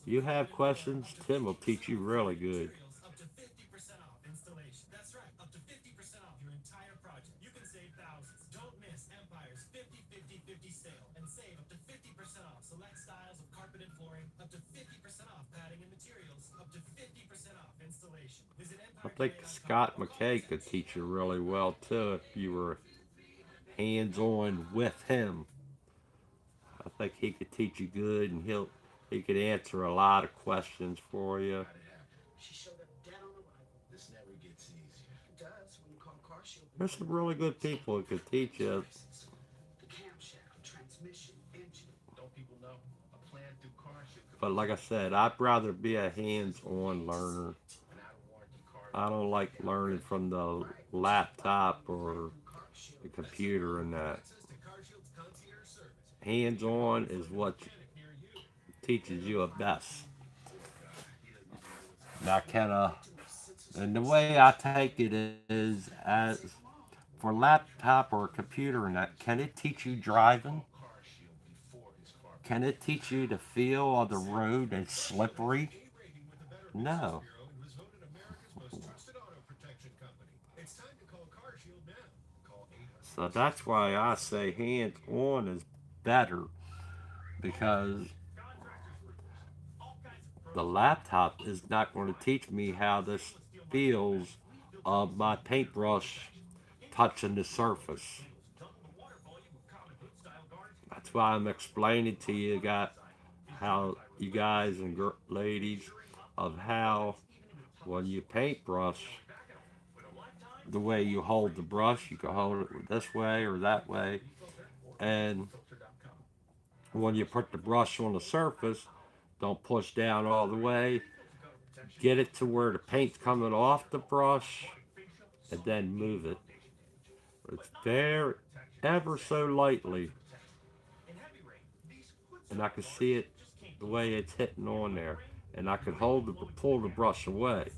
You have questions, Tim will teach you really good. Materials up to 50% off installation. That's right, up to 50% off your entire project. You can save thousands. Don't miss Empire's 50-50-50 sale and save up to 50% off select styles of carpet and flooring, up to 50% off padding and materials, up to 50% off installation. Visit I think EmpireCA.com. Scott McKay could teach you really well too if you were hands-on with him. I think he could teach you good, and he could answer a lot of questions for you. How'd it happen? She showed up dead on arrival. This never gets easier. It does when you call Car Shield. There's some really good people who could teach you. The camshaft, transmission, engine. Don't people know? A plan through CarShield could But be like I said, I'd rather be a hands-on learner. an out-of-warranty car. I don't like learning from the laptop or the computer and that. Access to CarShield's concierge service. Hands-on is what Mechanic near you. teaches you the best. Now, and the way I take it is, as for laptop or computer and that, can it teach you driving? CarShield before his car. Can it teach you the feel of the road and slippery? A rating with the Better No. Business Bureau and was voted America's most trusted auto protection company. It's time to call CarShield now. Call 800. So that's why I say hands-on is better, because the laptop is not going to teach me how this feels of my paintbrush touching the surface. That's why I'm explaining to you how you guys and ladies of how when you paintbrush, the way you hold the brush, you can hold it this way or that way, and when you put the brush on the surface, don't push down all the way. Get it to where the paint's coming off the brush, and then move it. It's very, ever so lightly, and I can see it the way it's hitting on there, and I can pull the brush away.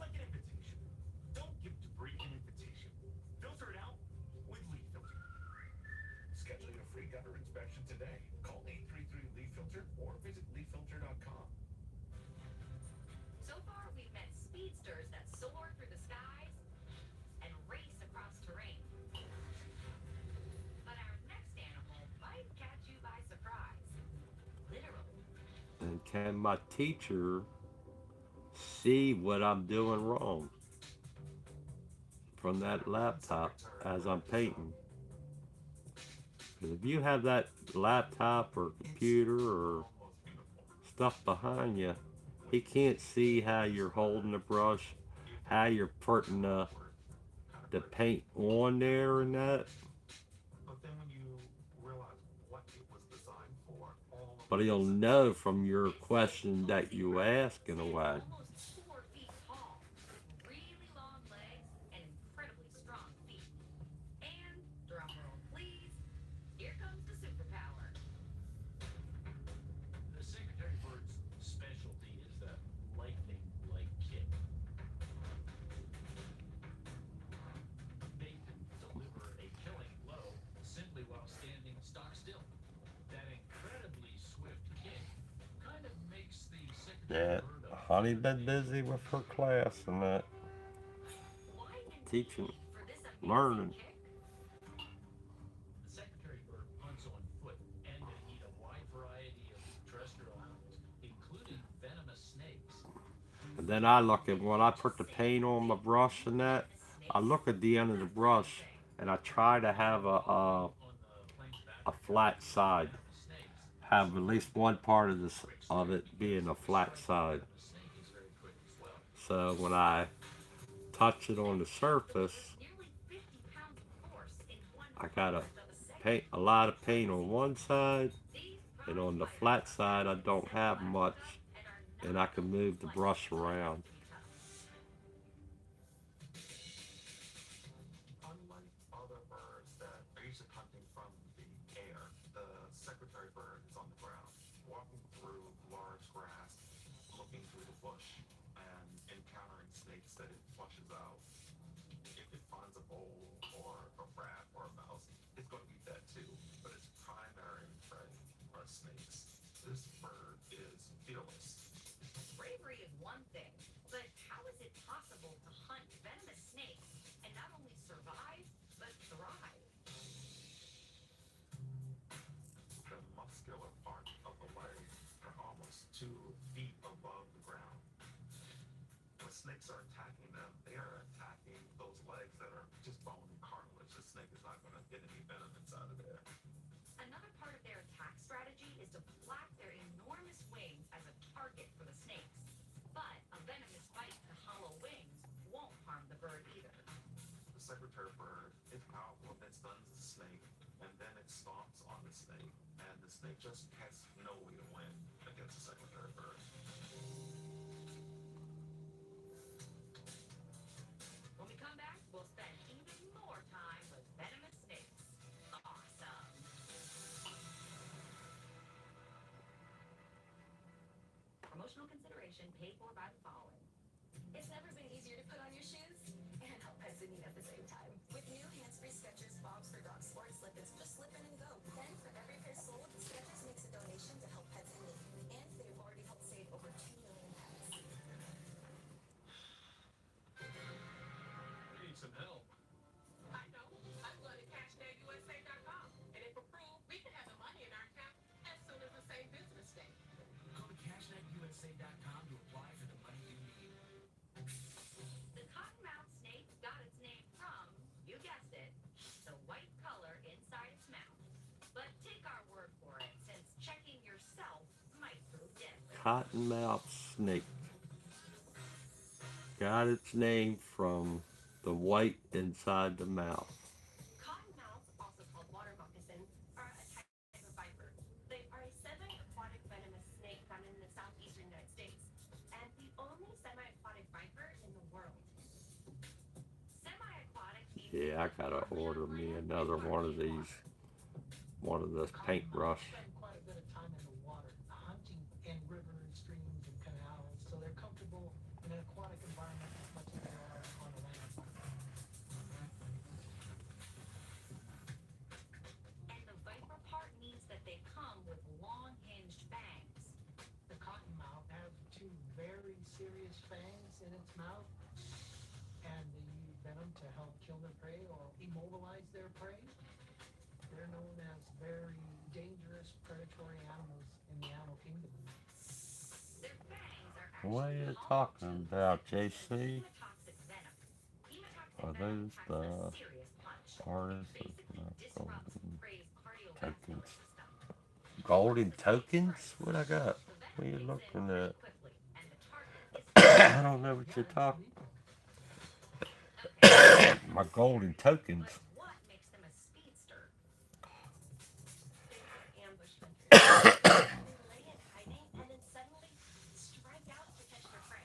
Don't give debris an invitation. Filter it out with leaf filter. Schedule your free gutter inspection today. Call 833 Leaf Filter or visit leaffilter.com. So far, we've met speedsters that soar through the skies and race across terrain. But our next animal might catch you by surprise. Literally. And can my teacher see what I'm doing wrong from that laptop as I'm painting? Because if you have that laptop or computer or stuff behind you, he can't see how you're holding the brush, how you're putting the paint on there and that. But then when you realize what it was designed for, all of But he'll know from your question that you ask in a way. Almost 4 feet tall, with really long legs and incredibly strong feet. And, drumroll please, here comes the superpower. The secretary bird's specialty is that lightning-like kick. They can deliver a killing blow simply while standing stock still. That incredibly swift kick kind of makes the secretary Yeah, bird a Honey been busy with her class and that, Why indeed teaching, for this amazing learning. kick? The secretary bird hunts on foot and they eat a wide variety of terrestrial animals, including venomous snakes. And then I look at when I put the paint on my brush and that, I look at the end of the brush and I try to have On the plane's a back, flat side. venomous snakes. Have at least one part of it being a flat side. The snake is very quick as well. So when I touch it on the surface, Nearly 50 pounds of force in one I gotta of a second. paint a lot of paint on one side, These and on the flat side I don't have much, and I can move the brush around. unlike other birds that are usually hunting from the air, the secretary bird is on the ground, walking through large grass, looking through that it flushes out. If it finds a mole or a rat or a mouse, it's going to eat that too. But its primary prey are snakes. This bird is fearless. Bravery is one thing, but how is it possible to hunt venomous snakes and not only survive, but thrive? The muscular part of the leg are almost 2 feet above the ground. When snakes are attacking them, they are attacking those legs that are just bone and cartilage. The snake is not going to get any venom inside of there. Another part of their attack strategy is to flap their enormous wings as a target for the snakes. But a venomous bite to hollow wings won't harm the bird either. The secretary bird is powerful and it stuns the snake, and then it stomps on the snake, and the snake just has no way to win against the secretary bird. When we come back, we'll spend even more time with venomous snakes. Awesome. Promotional consideration paid for by the following. It's never been easier to put on your shoes and help pets in need at the same time. With new hands-free Skechers Bobs for Dog Sport Slip-ins, just slip in and go. Then, for every pair sold, Skechers makes a donation to help pets in need. And they've already helped save over 2 million pets. We need some help. I know. I'm going to cashnetUSA.com. And if approved, we can have the money in our account as soon as the same business day. Go to CashNetUSA.com to apply for the money you need. The cottonmouth snake got its name from, you guessed it, the white color inside its mouth. But take our word for it, since checking yourself might prove different. Cottonmouth snake got its name from the white inside the mouth. Cottonmouths, also called water moccasins, are a type of viper. They are a semi-aquatic venomous snake found in the southeastern United States, and the only semi-aquatic viper in the world. Semi-aquatic means Yeah, I gotta order me another one of these. One of this paintbrush. Spend quite a bit of time in the water, hunting in rivers, streams, and canals, so they're comfortable in an aquatic environment as much as they are on the land. And the viper part means that they come with long hinged fangs. The cottonmouth has 2 very serious fangs in its mouth, and they use venom to help kill their prey or immobilize their prey. They're known as very dangerous predatory animals in the animal kingdom. Their fangs are actually What are you hollow talking tubes about, with JC? hemotoxic venom. Hemotoxic Are venom those packs a the serious punch. artists It of basically disrupts golden prey's cardiovascular tokens? system. Golden tokens? What I got? What are you looking at? Quickly, and the target is I don't know what you're talking. okay. My golden tokens. But what makes them a speedster? They are ambush hunters. They lay in hiding and then suddenly strike out to catch their prey,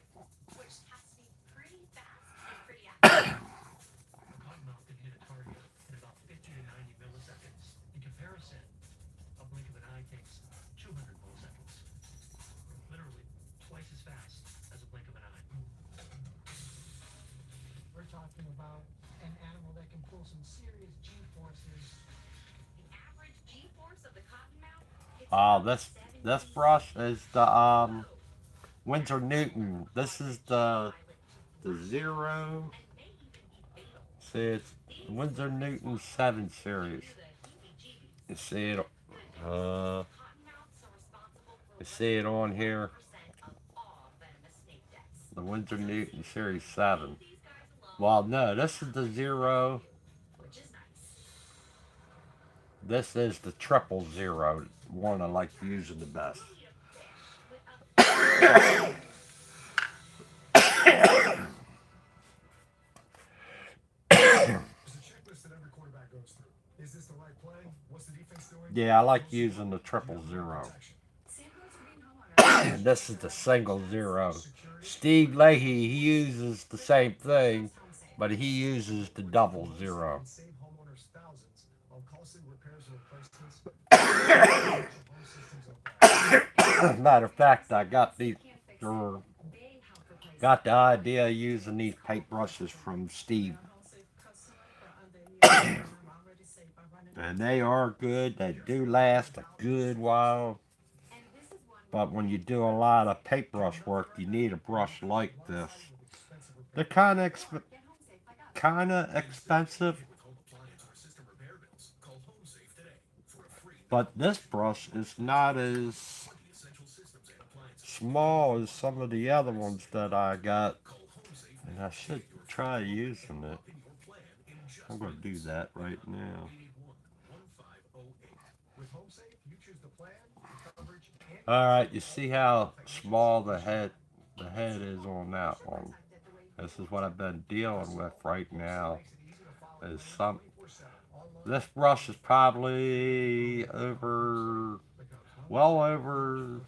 which has to be pretty fast and pretty accurate. A cottonmouth can hit a target in about 50 to 90 milliseconds. In comparison, a blink of an eye takes 200 milliseconds. Literally twice as fast as a blink of an eye. We're talking about an animal that can pull some serious G-forces. The average G-force of the cottonmouth hits This 70 brush is the Whoa. Windsor Newton. This is the zero. And may even be fatal. See, it's the Windsor Newton 7 series. Give you the heebie-jeebies. You see it. Cottonmouths are responsible for You see it on here. 1% of all venomous snake deaths. The Windsor Newton Series 7. These guys alone, Well, no, this is the zero. which is nice. This is the 000. One I like using the best. We'll need a fish with a There's a checklist that every quarterback goes through. Is this the right play? What's the defense doing? Yeah, I like using the 000. This is the single zero. Steve Leahy, he uses the same thing, but he uses the double zero. Save homeowners thousands on costly repairs and replacements. Home systems of Matter of fact, I got these. got the idea of using these paintbrushes from Steve. And they are good. They do last a good while. But when you do a lot of paintbrush work, you need a brush like this. They're kind of expensive, but this brush is not as small as some of the other ones that I got, and I should try using it. I'm going to do that right now. All right, you see how small the head is on that one. This is what I've been dealing with right now. Is some This brush is probably well over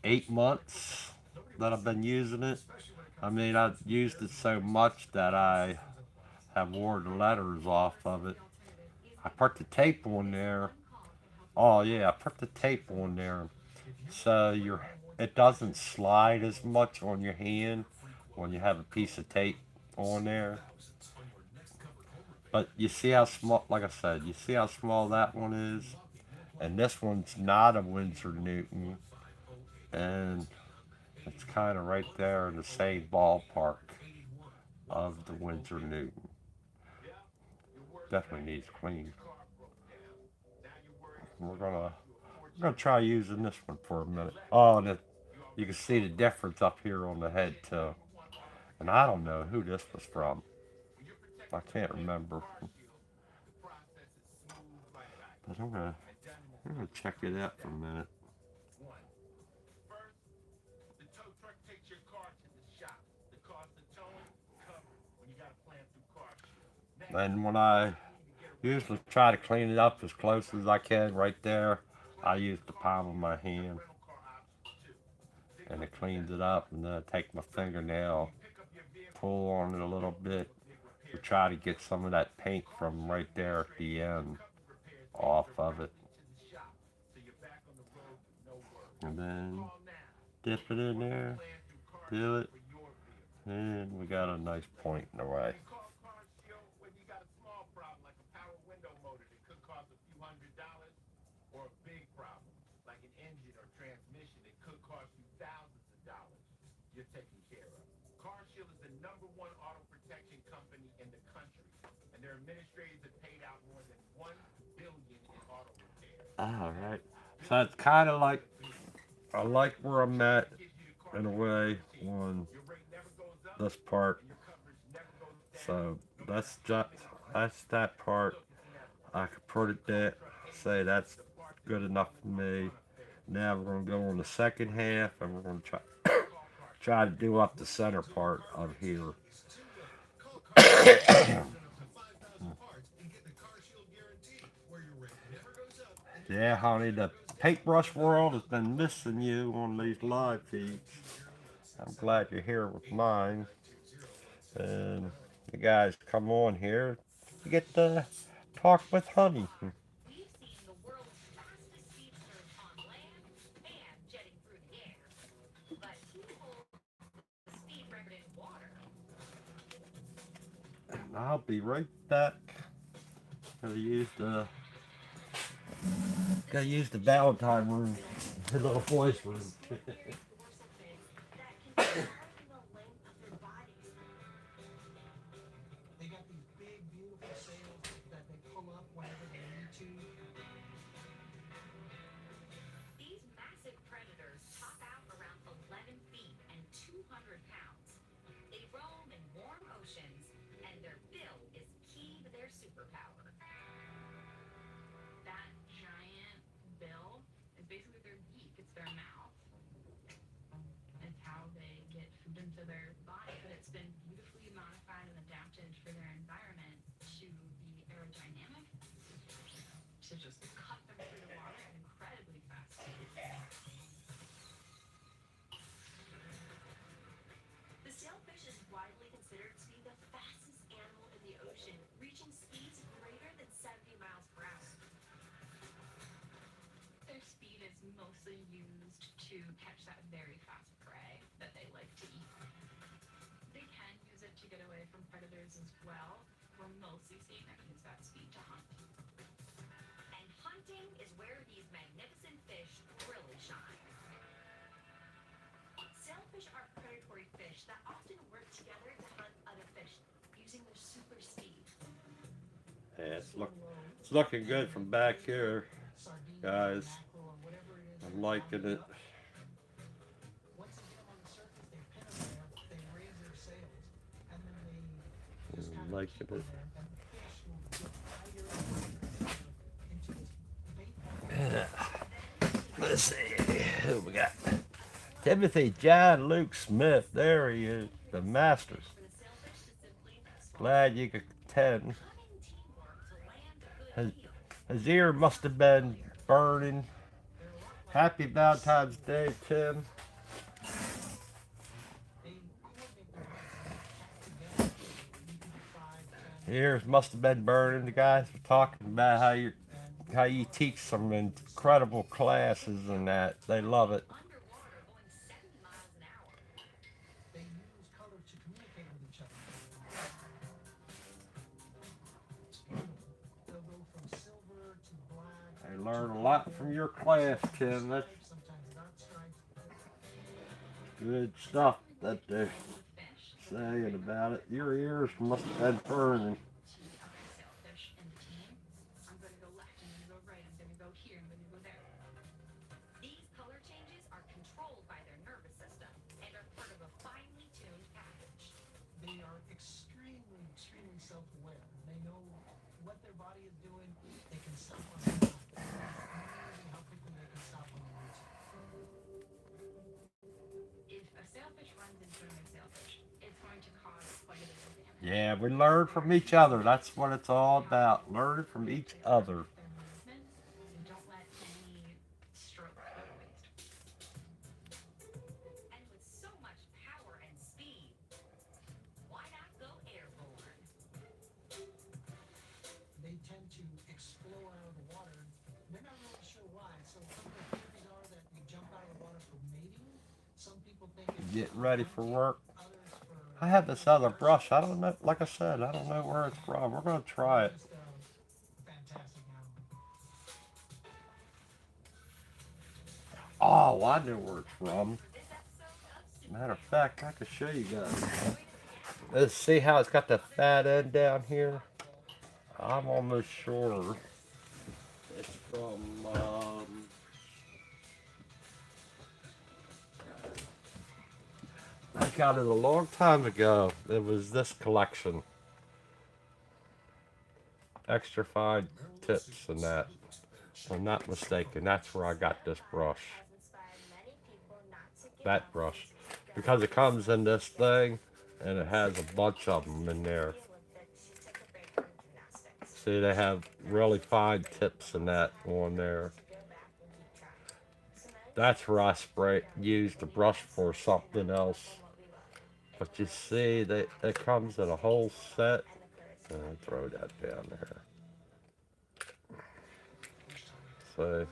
8 months that I've been using it. I mean, I've used it so much that I have wore the letters off of it. I put the tape on there. Oh yeah, I put the tape on there so it doesn't slide as much on your hand when you have a piece of tape on there. But you see how small, like I said, you see how small that one is, and this one's not a Windsor Newton, and it's kind of right there in the same ballpark of the Windsor Newton. Definitely needs clean. We're gonna try using this one for a minute. Oh, and you can see the difference up here on the head too. And I don't know who this was from. I can't remember. But I'm gonna check it out for a minute. The tow truck takes your car to the shop. The cost of towing covered when you got a plan through Car Shield. Next, And when I usually try to clean it up as close as I can right there, I use the palm of my hand rental car options too. and it cleans it up, and then I take my fingernail, Pick up your vehicle pull on it a little bit big to repair. try to get some of that paint from right there at the end Repairs off of it. to the shop, so you're back on the road with no worries. And then Call now. dip it in there, Plan through Car do it, for your vehicle. and we got a nice point in the way. You call Car Shield when you got a small problem like a power window motor that could cost a few $100s, or a big problem like an engine or transmission that could cost you thousands of dollars. You're taken care of. Car Shield is the #1 auto protection company in the country, and their administrators have paid out more than $1 billion in auto repairs. All right. So it's kind of like I like where I'm at in a way on Your rate never goes up, this part. and your coverage never goes down. So that's that part. I could put it there, say that's good enough for me. Now we're gonna go on the second half, and we're gonna try to do up the center part of here. Call Car Shield up to 5,000 parts and get the Car Shield guarantee, where your rate never goes up. Yeah, honey, the paintbrush world has been missing you on these live feeds. I'm glad you're here with mine. And you guys come on here. You get to talk with honey. We've seen the world's fastest speedsters on land and jetting through the air. But who holds the speed record in water? And I'll be right back. Gotta use the Valentine room. The little boys room. Very dorsal fins that can shorten the length of their bodies. They got these big, beautiful sails that they pull up whenever they need to. These massive predators top out around 11 feet and 200 pounds. They roam in warm oceans, and their bill is key to their superpower. That giant bill is basically their beak, it's their mouth. It's how they get food into their body, but it's been beautifully modified and adapted for their environment to be aerodynamic, to just cut them through the water at incredibly fast speeds. The sailfish is widely considered to be the fastest animal in the ocean, reaching speeds greater than 70 miles per hour. Their speed is mostly used to catch that very fast prey that they away from predators as well. We're mostly seeing them use that speed to hunt. And hunting is where these magnificent fish really shine. Sailfish are predatory fish that often work together to hunt other fish using their super speed. Yeah, it's looking good from back here, Sardines or guys. mackerel or whatever it is I'm they're liking rounding it. up. Once they get them on the surface, they pin them there, they raise their sails, and then they just kind I'm of keep liking them it. there, and the fish will get tighter and tighter into this bait bag. Let's see who we got. Timothy John Luke Smith. There he is, the Masters. For the sailfish to simply Glad you could attend. cunning teamwork to land a good His, meal. his ear must have been burning. They're a lot like Happy Valentine's Day, Tim. they coordinate their hunts and they pack together. You can do 5, 10, Ears must have been burning. The guys were talking about and how you teach some incredible classes and that. They love it. Underwater going 70 miles an hour. they use color to communicate with each other. It's beautiful. They'll go from silver to black. They learn a lot from your class, Tim. That's Stripes, sometimes not stripes. good stuff that they're Fish. saying about it. Your ears must have been burning. Okay, sailfish in the team. I'm gonna go left, I'm gonna go right, I'm gonna go here, I'm gonna go there. These color changes are controlled by their nervous system and are part of a finely tuned package. They are extremely, extremely self-aware. They know what their body is doing. They can stop on a dime. It's amazing how quickly they can stop when they need to. If a sailfish runs into another sailfish, it's going to cause quite a bit of damage. Yeah, we learn from each other. That's what it's all about. Learning from each other. Their movements, and don't let any stroke go to waste. And with so much power and speed, why not go airborne? They tend to explode out of the water. They're not really sure why. So some of the theories are that you jump out of the water for mating. Some people think it's Get for ready for hunting, work. others for I have this other brush. I don't know. Like I said, I don't know where it's from. We're gonna try it. just a fantastic animal. Oh, I know where it's from. For this episode of Matter of fact, I can show you guys. Let's see how it's got the fat end down here. I'm almost sure it's from. I got it a long time ago. It was this collection. Extra fine tips and that. If I'm not mistaken, that's where I got this brush. has inspired many people not to give That up brush. since it's begun. Because it comes in this thing and it has a bunch of them in there. Deal with that she took a break from gymnastics. See, they have really fine tips and that on there. To go back and keep trying. So many That's where I use the brush for something else. what we love. But you see, it comes in a whole set. And the courage to Throw that down there. So,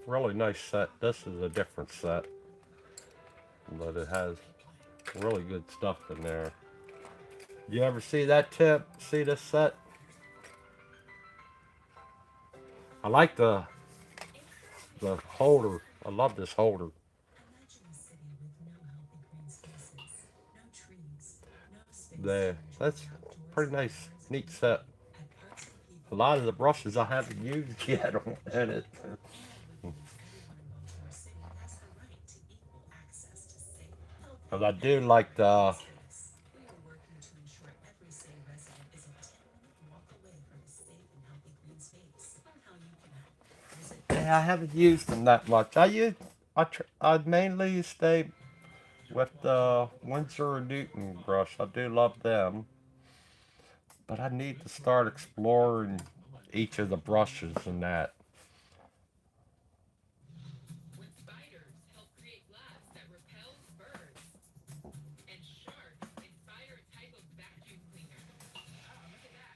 really nice set. This is a different set, but it has really good stuff in there. You ever see that tip? See this set? I like the holder. I love this holder. Imagine a city with no healthy green spaces, no trees, no space There, to that's enjoy outdoors pretty nice, outdoors, neat set. and parks of A people lot of the brushes I haven't used yet in it. and with this, everyone in Baltimore City has the right to equal access to safe, healthy, Cause I do like the. space. We are working to ensure every city resident is a 10-minute walk away from a safe and healthy green space. Learn how you can help. Visit Yeah, I haven't used them that much. I mainly stay with the Winsor and Newton brush. I do love them, but I need to start exploring each of the brushes and that. When spiders help create glass that repels birds, and sharks inspire a type of vacuum cleaner. Oh, look at that.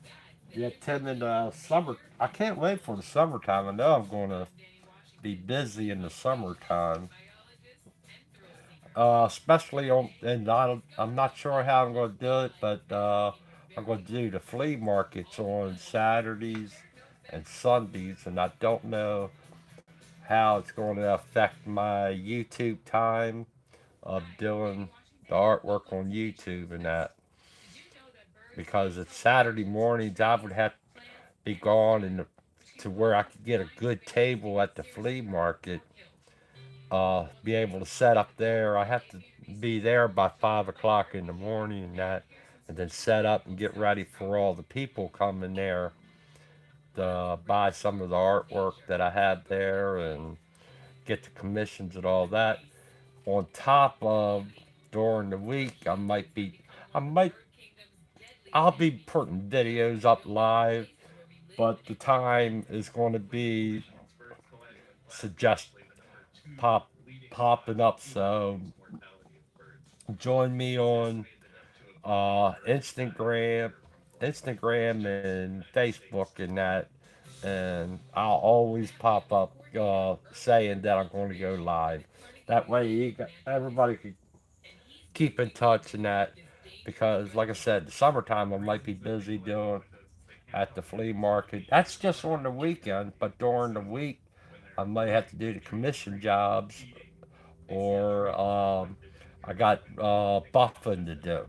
That's Yeah, Tim, in the summer, I can't wait for the summertime. I know I'm going to Danny Washington, be busy in the summertime. biologist and thrill seeker. especially on, and I'm not sure how I'm going to do it, but I'm going to do the flea markets on Saturdays and Sundays, and I don't know how it's going to affect my YouTube time of doing the artwork on YouTube and that, because it's Saturday mornings. I would have to be gone to where I could get a good table at the flea market, be able to set up there. I have to be there by 5 o'clock in the morning and then set up and get ready for all the people coming there to buy some of the artwork that I have there and get the commissions and all that. On top of during the week, I might, I'll be putting videos up live, but the time is going to be suggest pop popping up. So join me on Instagram, Instagram and Facebook and that, and I'll always pop up saying that I'm going to go live. That way, everybody can keep in touch and that, because, like I said, the summertime I might be busy doing at the flea market. That's just on the weekend, but during the week I might have to do the commission jobs, or I got buffing to do,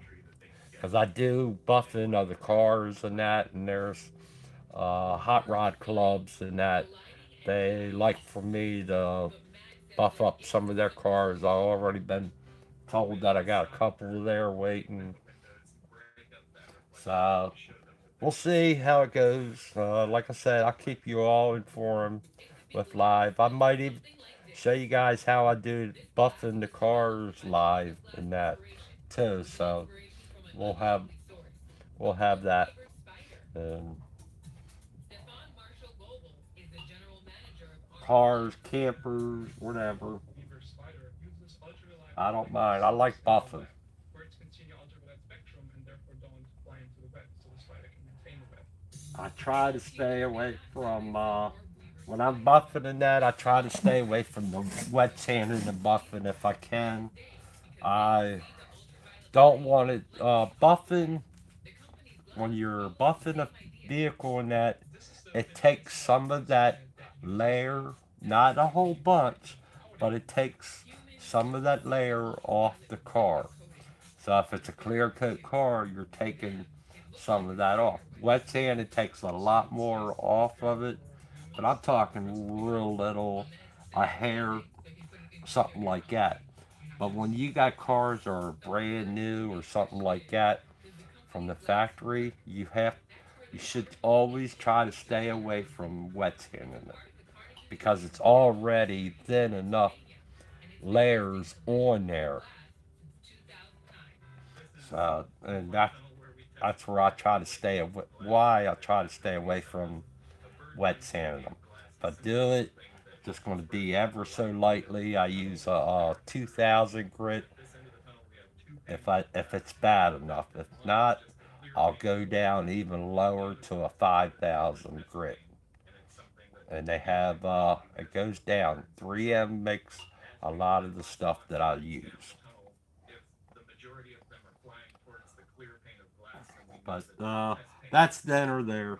because I do buffing of the cars and that, and there's hot rod clubs and that. They like for me to buff up some of their cars. I've already been told that I got a couple there waiting. So we'll see how it goes. Like I said, I'll keep you all informed with live. I might even show you guys how I do buffing the cars live and that too. So we'll have we'll have that. And cars, campers, whatever. I don't mind. I like buffing. I try to stay away from when I'm buffing and that. I try to stay away from the wet sanding and buffing if I can. I don't want it buffing. When you're buffing a vehicle and that, it takes some of that layer, not a whole bunch, but it takes some of that layer off the car. So if it's a clear coat car, you're taking some of that off. Wet sand, it takes a lot more off of it, but I'm talking real little, a hair, something like that. But when you got cars that are brand new or something like that from the factory, you should always try to stay away from wet sanding it, because it's already thin enough layers on there. So, and that's where I try to stay away. Why I try to stay away from wet sanding them. If I do it, just going to be ever so lightly. I use a 2000 grit if it's bad enough. If not, I'll go down even lower to a 5000 grit. And they have it goes down. 3M makes a lot of the stuff that I use. But that's then or there.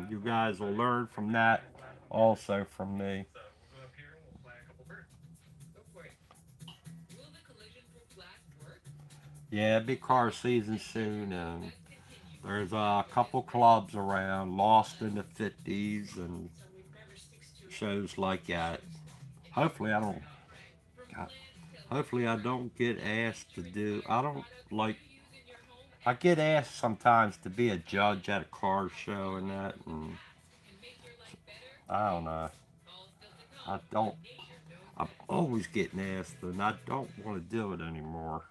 You guys will learn from that, also from me. Yeah, big car season soon, and there's a couple clubs around, Lost in the 50s, and shows like that. Hopefully, I don't. Hopefully, I don't get asked to do. I don't like. I get asked sometimes to be a judge at a car show and that, and I don't know. I don't. I'm always getting asked, and I don't want to do it anymore.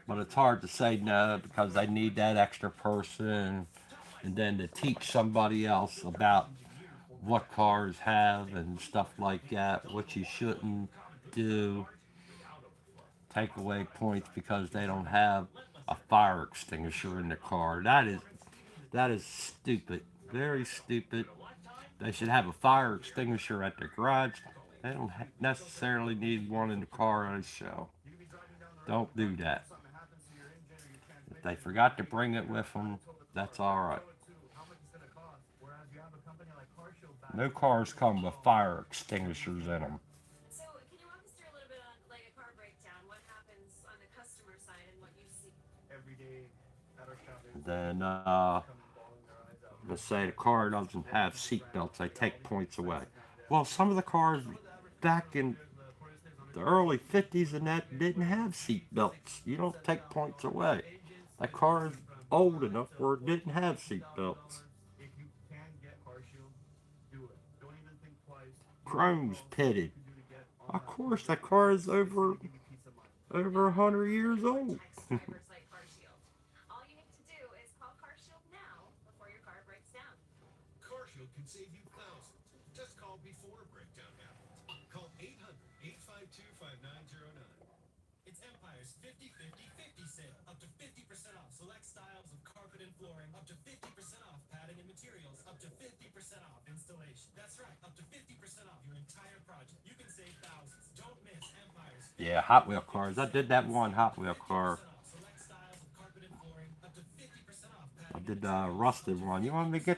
But it's hard to say no because they need that extra person, and then to teach somebody else about what cars have and stuff like that, what you shouldn't do, take away points because they don't have a fire extinguisher in the car. That is stupid. Very stupid. They should have a fire extinguisher at the garage They don't necessarily need one in the car on the show. Don't do that. If they forgot to bring it with them, that's all right. No cars come with fire extinguishers in them. So, can you walk us through a little bit on like a car breakdown? What happens on the customer side and what you see? Then, let's say the car doesn't have seat belts, they take points away. Well, some of the cars back in the early 50s and that didn't have seat belts. You don't take points away. That car is old enough where it didn't have seat belts. Chrome's pitted. Of course, that car is over 100 years old. Drivers like CarShield. All you need to do is call CarShield now before your car breaks down. CarShield can save you thousands. Just call before breakdown happens. Call 800-852-5909. It's Empire's 50-50-50 sale. Up to 50% off select styles of carpet and flooring. Up to 50% off padding and materials. Up to 50% off installation. That's right, up to 50% off your entire project. You can save thousands. Don't miss Empire's. Yeah, Hot Wheel cars. I did that one Hot Wheel car. Select styles of carpet and flooring. Up to 50% off I padding. did the rusted one. You want me to get?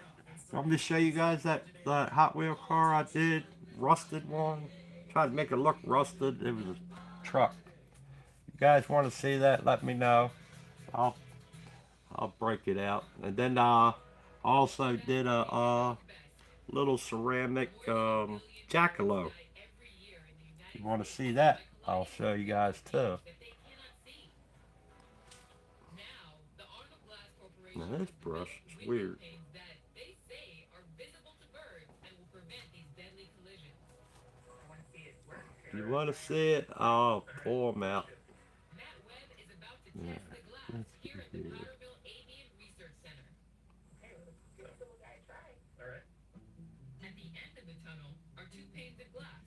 You want me to show you guys that Hot Wheel car I did? Rusted one. Tried to make it look rusted. It was a truck. You guys want to see that? Let me know. I'll I'll break it out. And then also did a little ceramic jackalope. If you want to see that, I'll show you guys too. Now this brush is weird. If you want to see it, I'll pull them out. Yeah. Let's see here. At the end of the tunnel are two panes of glass.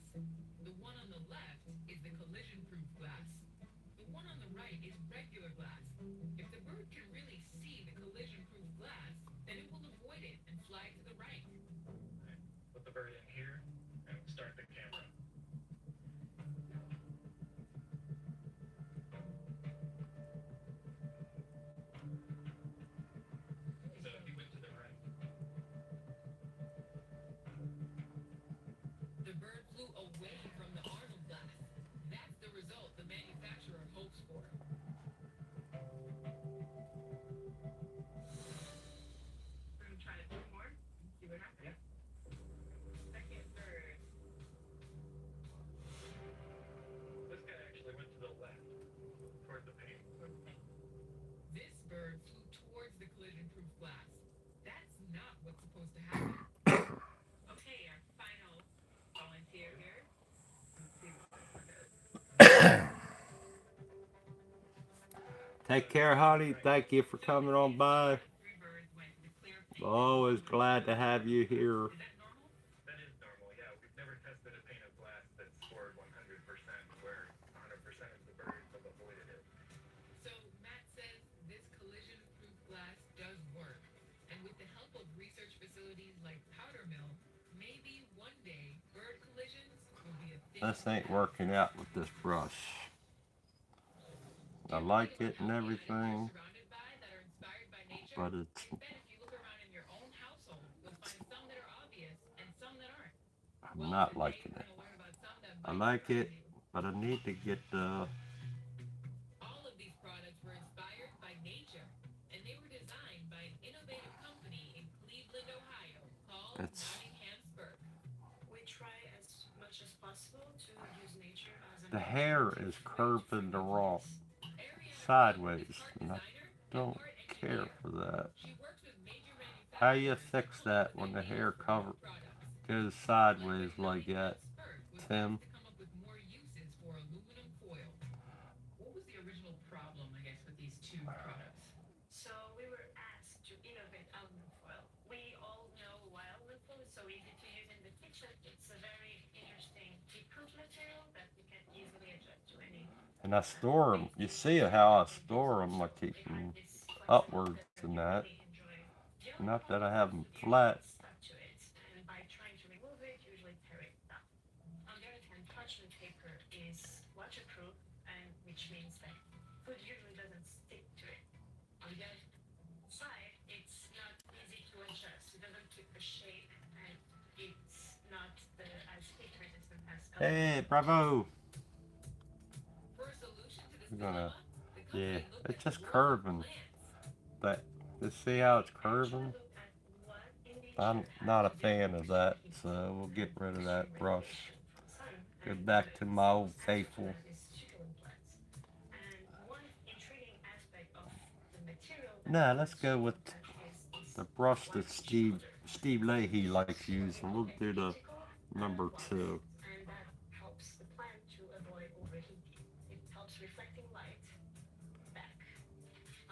The one on the left is the collision-proof glass. The one on the right is regular glass. If the bird can really see the collision-proof glass, then it will avoid it and fly to the right. Put the bird in here and start the camera. So he went to the right. The bird flew away from the Arnold glass. That's the result the manufacturer hopes for. We're gonna try to do more. See what happens. Second bird. This guy actually went to the left, toward the paint. This bird flew towards the collision-proof glass. That's not what's supposed to happen. Okay, our final volunteer here. Let's see what this one does. Take care, honey. Thank you for coming on by. Three birds went to the clear paint. Always glad to have you here. Is that normal? That is normal, yeah. We've never tested a pane of glass that scored 100%, where 100% of the birds have avoided it. So Matt says this collision-proof glass does work. And with the help of research facilities like Powder Mill, maybe one day bird collisions will be a thing. This ain't working out with this brush. I like it and everything, Surrounded by that are inspired by nature. but it's Bet if you look around in your own household, you'll find some that are obvious and some that aren't. I'm not liking it. We're gonna learn about some that I might like it, surprise you. but I need to get the. All of these products were inspired by nature, and they were designed by an innovative company in Cleveland, Ohio, called It's- Nottinghamsburg. We try as much as possible to use nature as an The hair is curved in the wrong Ariana sideways, is art and I designer and don't art care engineer. for that. She works with major How you manufacturers fix that when the hair cover products. goes sideways like that, Tim? To come up with more uses for aluminum foil. What was the original problem, I guess, with these two products? So we were asked to innovate aluminum foil. We all know why aluminum foil is so easy to use in the kitchen. It's a very interesting heat-proof material that you can easily adjust to any. And I store them. You see how I store them? I keep them upwards and that. Not that I have them flat. Stuck to it, and by trying to remove it, you usually tear it down. On the other parchment paper is waterproof, and which means that food usually doesn't stick to it. On the other side, it's not easy to adjust. It doesn't keep the shape, and it's not as heat resistant as Hey, bravo! For a solution to this We're gonna, dilemma, the yeah, company looked it's at just dwarf curving. plants. But let's see how it's actually curving. look at what in I'm nature not a has fan of that, extreme heat so we'll get rid of extreme that brush. radiation from sun, Go and back the to my old simplest answer to faithful. that is succulent plants. And one intriguing aspect of the material that Nah, the let's go with succulent plant is the brush that white shoulder. Steve Leahy likes So using. We'll do the elliptical number wax, 2. and that helps the plant to avoid overheating. It helps reflecting light back.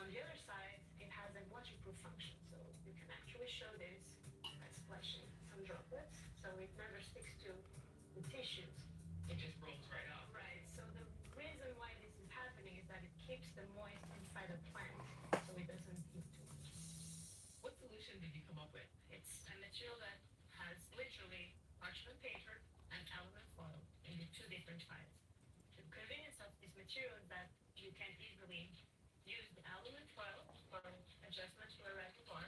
On the other side, it has a waterproof function, so you can actually show this by splashing some droplets, so it never sticks to the tissues. It just rolls right off. Right, so the reason why this is happening is that it keeps the moist inside the plant, so it doesn't heat too much. What solution did you come up with? It's a material that has literally parchment paper and aluminum foil in the two different types. The convenience of this material is that you can easily use the aluminum foil for adjustment to a reservoir,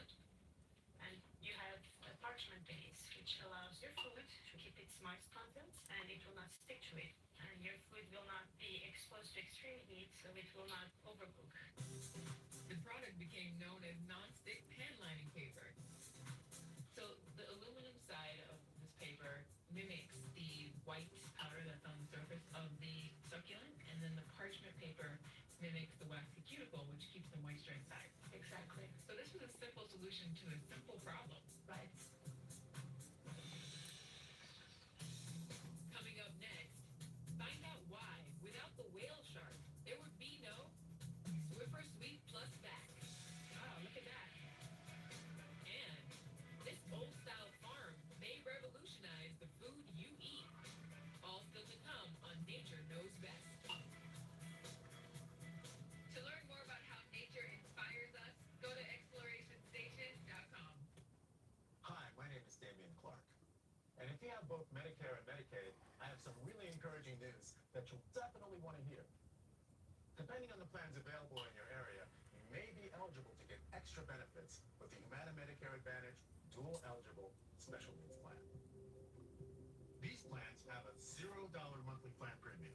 and you have a parchment base which allows your food to keep its moist contents, and it will not stick to it, and your food will not be exposed to extreme heat, so it will not overcook. The product became known as non-stick pan lining paper. So the aluminum side of this paper mimics the white powder that's on the surface of the succulent, and then the parchment paper mimics the waxy cuticle, which keeps the moisture inside. Exactly. So this was a simple solution to a simple problem. Right. Coming up next, find out why, without the whale shark, there would be no Swiffer Sweet Plus back. Wow, look at that. And this old-style farm may revolutionize the food you eat. All still to come on Nature Knows Best. To learn more about how nature inspires us, go to explorationstation.com. Hi, my name is Damian Clark. And if you have both Medicare and Medicaid, I have some really encouraging news that you'll definitely want to hear. Depending on the plans available in your area, you may be eligible to get extra benefits with the Humana Medicare Advantage Dual Eligible Special Needs Plan. These plans have a $0 monthly plan premium.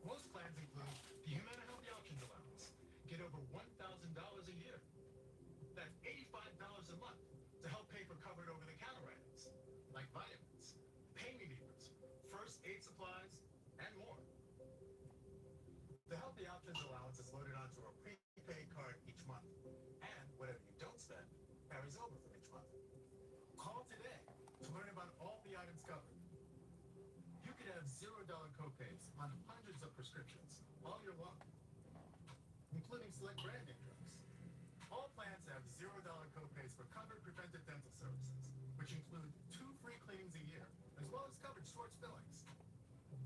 Most plans include the Humana Healthy Options Allowance. Get over $1,000 a year. That's $85 a month to help pay for covered over-the-counter items like vitamins, pain relievers, first aid supplies, and more. The Healthy Options Allowance is loaded onto a prepaid card each month, and whatever you don't spend carries over from each month. Call today to learn about all the items covered. You could have $0 copays on hundreds of prescriptions all year long, including select brand name drugs. All plans have $0 copays for covered preventive dental services, which include 2 free cleanings a year, as well as coverage towards fillings.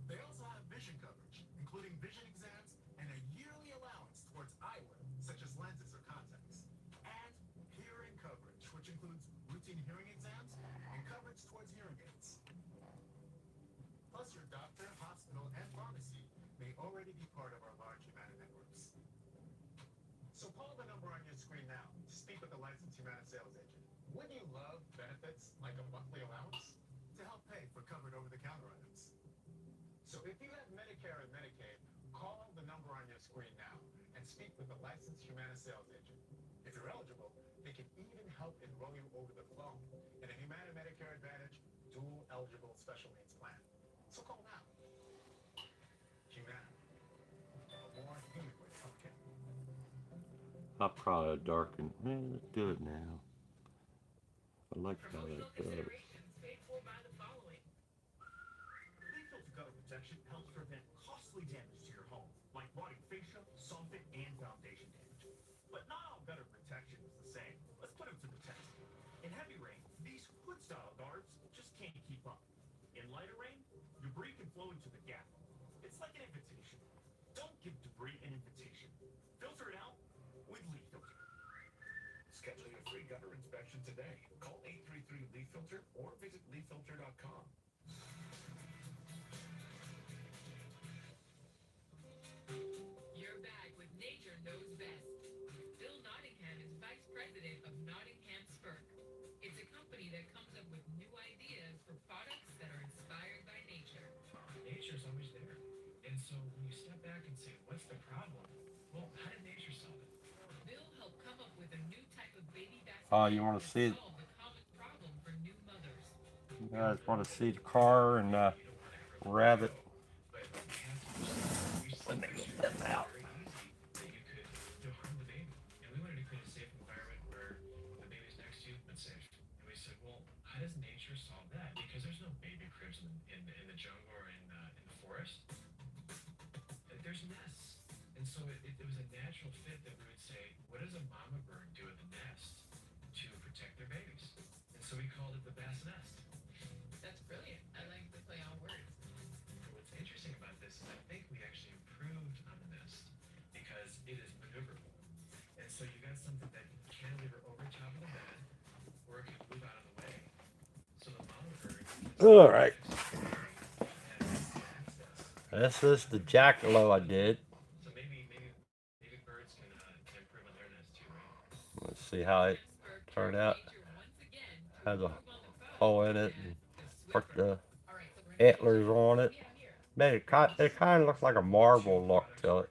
They also have vision coverage, including vision exams and a yearly allowance towards eyewear, such as lenses or contacts. And hearing coverage, which includes routine hearing exams and coverage towards hearing aids. Plus, your doctor, hospital, and pharmacy may already be part of our large Humana networks. So call the number on your screen now to speak with a licensed Humana sales agent. Wouldn't you love benefits like a monthly allowance to help pay for covered over-the-counter items? So if you have Medicare and Medicaid, call the number on your screen now and speak with a licensed Humana sales agent. If you're eligible, they can even help enroll you over the phone in a Humana Medicare Advantage Dual Eligible Special Needs Plan. So call now. Humana. A more human way of healthcare. I'll probably darken. Let's do it now. I like how Promotional that does. considerations paid for by the following. Leaf filter gutter protection helps prevent costly damage to your home, like rotting fascia, soffit, and foundation damage. But not all gutter protection is the same. Let's put them to the test. In heavy rain, these hood-style guards just can't keep up. In lighter rain, debris can flow into the gap. It's like an invitation. Don't give debris an invitation. Filter it out with Leaf Filter. Schedule your free gutter inspection today. Call 833-LEAF-FILTER or visit leaffilter.com. back and say, what's the problem? Well, how did nature solve it? Bill helped come up with a new type of baby Oh, vaccination you want that to see? solved the common problem for new mothers. You guys want to see the car and You don't want to ever let it rabbit? go. But we have to understand that we've Let seen me through get studies them that it's out. very easy that you could harm the baby. And we wanted to create a safe environment where the baby's next to you but safe. And we said, well, how does nature solve that? Because there's no baby cribs in the jungle or in the forest. There's nests. And so it was a natural fit that we would say, what does a mama bird do at the nest to protect their babies? And so we called it the bass nest. That's brilliant. I like the play on words. What's interesting about this is I think we actually improved on the nest because it is maneuverable. And so you got something that can cantilever over top of the bed or it can move out of the way. So the mama bird All right. has easy access. This is the jackalope I did. So maybe birds can improve on their nest too, right? Let's see how it Expert turned turned out. nature once again to Has a improve on the phone hole in known it and as the put Swiffer. the All right, so the renovation antlers on it. we have here. Made it kind of looks like a marble look to it.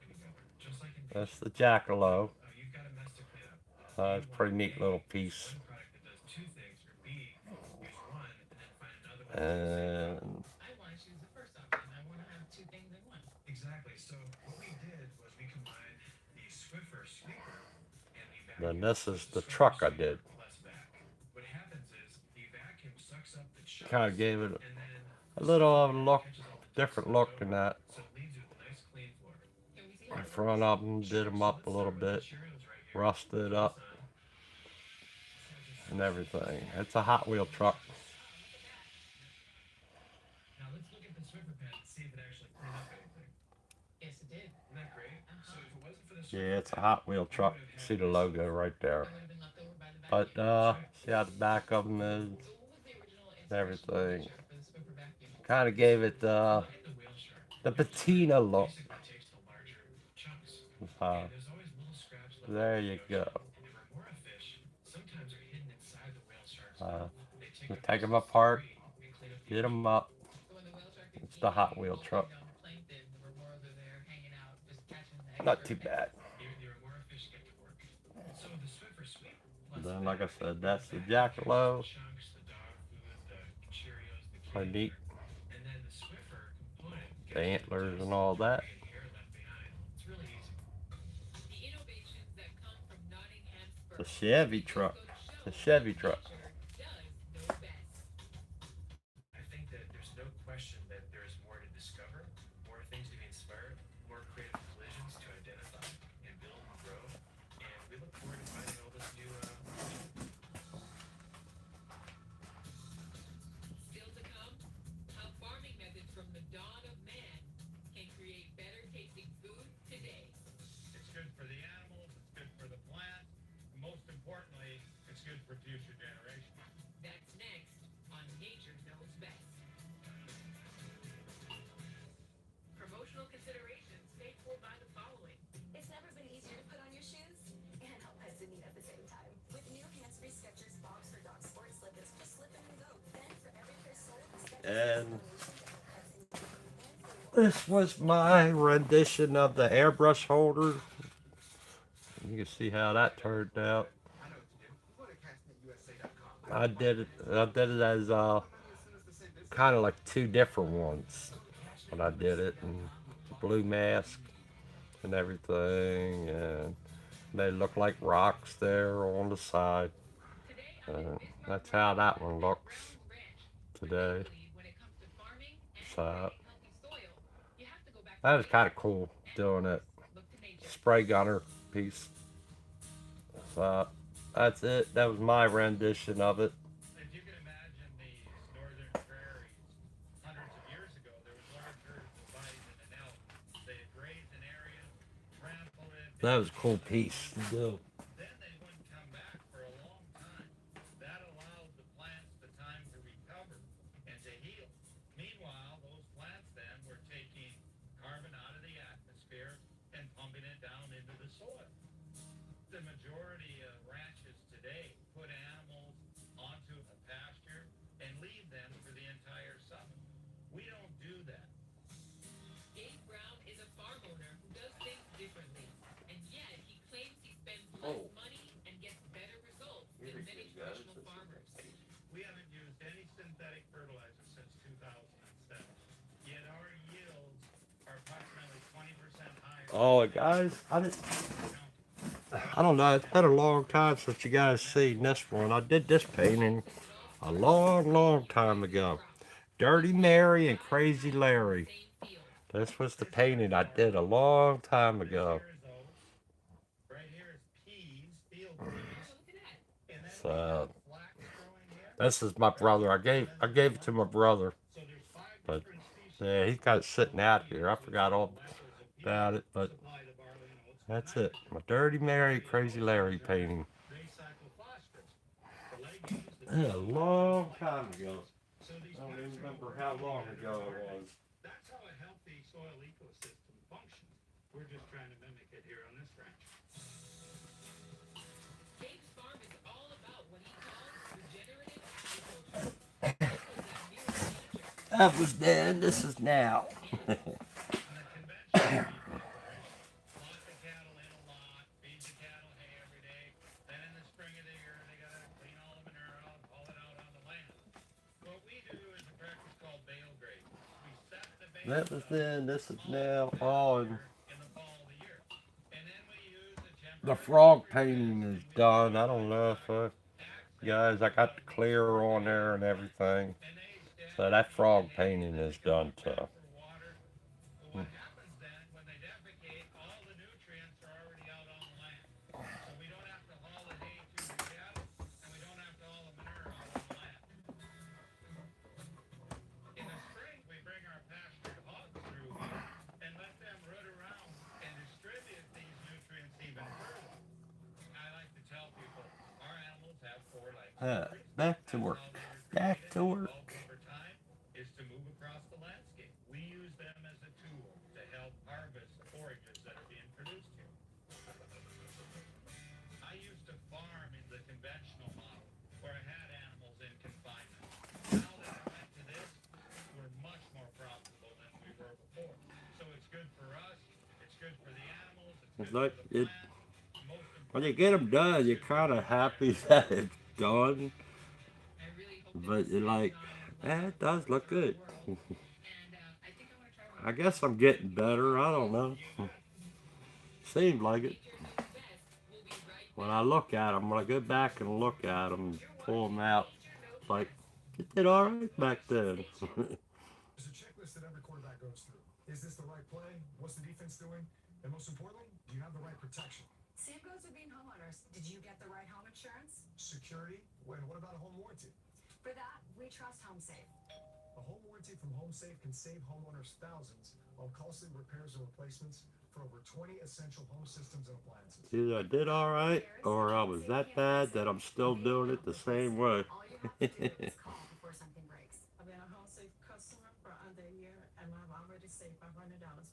Just like in That's the jackalope. you've got a mess to clean up. It's a pretty neat little piece. One product that does two things, or B, use one and then find another one. And I want to choose the first option. I want to have two things in one. Exactly. So what we did was we combined the Swiffer sweeper and the then vacuum. this is the truck I did. Plus vac. What happens is the vacuum sucks up the chunks Kind of gave it and then a little of a look, catches all the different dust look left than over. that. So it leaves you with a nice clean floor. Can we see In how it front works? of them, did them up a little bit, rusted up and everything. It's a Hot Wheel truck. Now let's look at the Swiffer pad and see if it actually cleaned up anything. Yes, it did. Isn't that great? So if it wasn't for the Swiffer Yeah, it's a pad, Hot Wheel truck. See the logo right there. It would have been left over by the But vacuum. see how the back of them is, So what was the original and inspiration everything. picture for the Swiffer vacuum? Kind of gave it look at the whale shark. the patina look. Basically takes the larger chunks. Uh, And there's always little scraps left there over in you the go. ocean. And remora fish sometimes are hidden inside the whale shark's Uh, mouth. They take them up apart, debris and clean up the get them up. So when the whale shark is It's the Hot eating Wheel all truck. the young plankton, the remoras are there hanging out, just catching the Not extra too bad. The remora fish get to work. So the Swiffer sweep plus Then, like I vac, said, that's the vac jackalope. catches the chunks, the dog food, the Cheerios, the Pretty candy. neat. And then the Swiffer component The gets antlers dust, and all that. debris, and hair left behind. It's really easy. The innovations that come from Nottingham's The first Chevy just truck. go to show The that Chevy truck. nature does know best. I think that there's no question that there's more to discover, more things to be inspired, more creative collisions to identify and build and grow. And we look forward to finding all this new Still to come, how farming methods from the dawn of man can create better tasting food today. It's good for the animals, it's good for the plant, and most importantly, it's good for future generations. That's next on Nature Knows Best. Promotional considerations paid for by the following. It's never been easier to put on your shoes and help us in need at the same time. With new hands-free Skechers Box for Dog Sport Slippers, just slip in and go. Then for every pair sold, Skechers And this was my rendition of the airbrush holder. You can see how that turned out. I know what to do. Go to castnetusa.com. I did it as kind of like two different ones. But I did it and blue mask and everything, and they look like rocks there on the side. And that's how that one looks today. When it comes to farming and So healthy soil, you have to go back that was kind of cool doing it. look to nature. Spray gunner piece. So that's it. That was my rendition of it. If you can imagine these northern prairies, hundreds of years ago, there was large herds of bison and elk. They graze an area, trample it. That was a cool piece to do. Then they wouldn't come back for a long time. That allowed the plants the time to recover and to heal. Meanwhile, those plants then were taking carbon out of the atmosphere and pumping it down into the soil. The majority of ranches today put animals onto a pasture and leave them for the entire summer. We don't do that. Gabe Brown is a farm owner who Traditional farmers, we haven't used any synthetic fertilizer since 2007. Yet our yields are approximately 20% higher Oh, than guys, county. I don't know. It's been a long time since you guys seen this one. I did this painting a long, long time ago. Dirty Mary and Crazy Larry. This was the painting I did a long time This ago. here is oats. Right here is peas, field peas. And then we So have flax growing here. this is my Right brother. here. And I then there's gave it to my lentils. brother, So there's 5 but different species yeah, of he's got it oats. sitting What out we here. I use is forgot the all lentils of peas about it, but supply the barley and oats with the that's it. nitrogen. My Dirty Mary, Barley and Crazy oat Larry seeds are painting. they cycle phosphorus. The legumes, the A beans, and the long flax time ago. seeds. So these I don't even crops grow remember how perfectly long under ago the it garden. was. That's how a healthy soil ecosystem functions. We're just trying to mimic it here on this ranch. Gabe's farm is all about what he calls regenerative agriculture. This was that new future. That was then. This is now. On the conventional beef operation, lots of cattle in a lot, feed the cattle hay every day. Then in the spring of the year, they gotta clean all the manure out, haul it out on the land. What we do is a practice called bale grazing. We set the That bales was up, then. This is haul them now. back Oh, and here in the fall of the year. And then we use a the temporary frog coverage painting vest is and we done. I don't provide know if access guys, to I got about the an inch clear per on day there of and light. everything. And they So establish that a frog hay painting so they is can done walk back too. for water. But what happens then when they defecate, all the nutrients are already out on the land. So we don't have to haul the hay to the cattle and we don't have to haul the manure out on the land. In the spring, we bring our pastured hogs through here and let them root around and distribute these nutrients even further. I like to tell people our animals have 4 legs to breathe. Back to That's work. how they were Back created to and work. evolved over time is to move across the landscape. We use them as a tool to help harvest forages that are being produced here. I used to farm in the conventional model where I had animals in confinement. Now that I went to this, we're much more profitable than we were before. So it's good for us, it's good for the animals, it's It's good for like the it. plant. Most When you importantly, get them done, it's you're good for kind the of happy environment. that it's done, I really hope that but this you're is like, not a it lesson does for look the good. world. And I think I'm gonna try one I of guess these. I'm getting better. I don't know. You do. Seems like it. Nature's News Best. We'll be right When I back. look at them, when I go back and look at them, You're pull them watching out, Nature Knows it's like Best. it did all right back then. There's a checklist that every quarterback goes through. Is this the right play? What's the defense doing? And most importantly, do you have the right protection? Same goes with being homeowners. Did you get the right home insurance? Security? And what about a home warranty? For that, we trust HomeSafe. A home warranty from HomeSafe can save homeowners thousands on costly repairs and replacements for over 20 essential home systems and appliances. Either I did all right, or I was that bad that I'm still doing it the same way. All you have to do is call before something breaks. I've been a HomeSafe customer for under a year, and I've already saved $500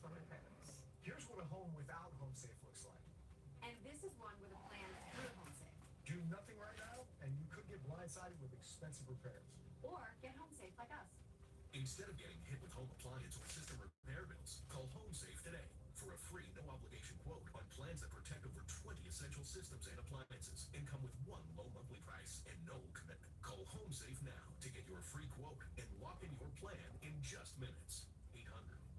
for repairs. Here's what a home without HomeSafe looks like. And this is one with a plan through HomeSafe. Do nothing right now, and you could get blindsided with expensive repairs. Or get HomeSafe like us. Instead of getting hit with home appliance or system repair bills, call HomeSafe today for a free, no obligation quote on plans that protect over 20 essential systems and appliances and come with one low monthly price and no commitment. Call HomeSafe now to get your free quote and lock in your plan in just minutes.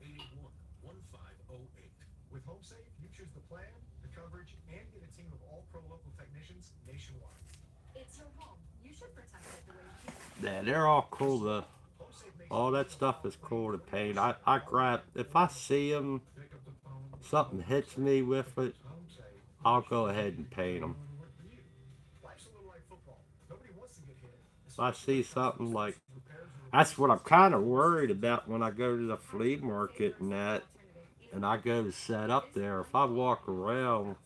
800-881-1508. With HomeSafe, you choose the plan, the coverage, and get a team of all pro local technicians nationwide. It's your home. You should protect it the way you can. Yeah, they're all cool. All that stuff is cool to paint. I grab, if I see them, Pick up the phone. something hits me with it, HomeSafe. I'll go ahead and paint them. Work for you. Life's a little like football. Nobody wants to get hit. If I see something like, Repairs or that's what I'm kind of worried about when I go to the flea market and that, and I go to set up there. If I walk around,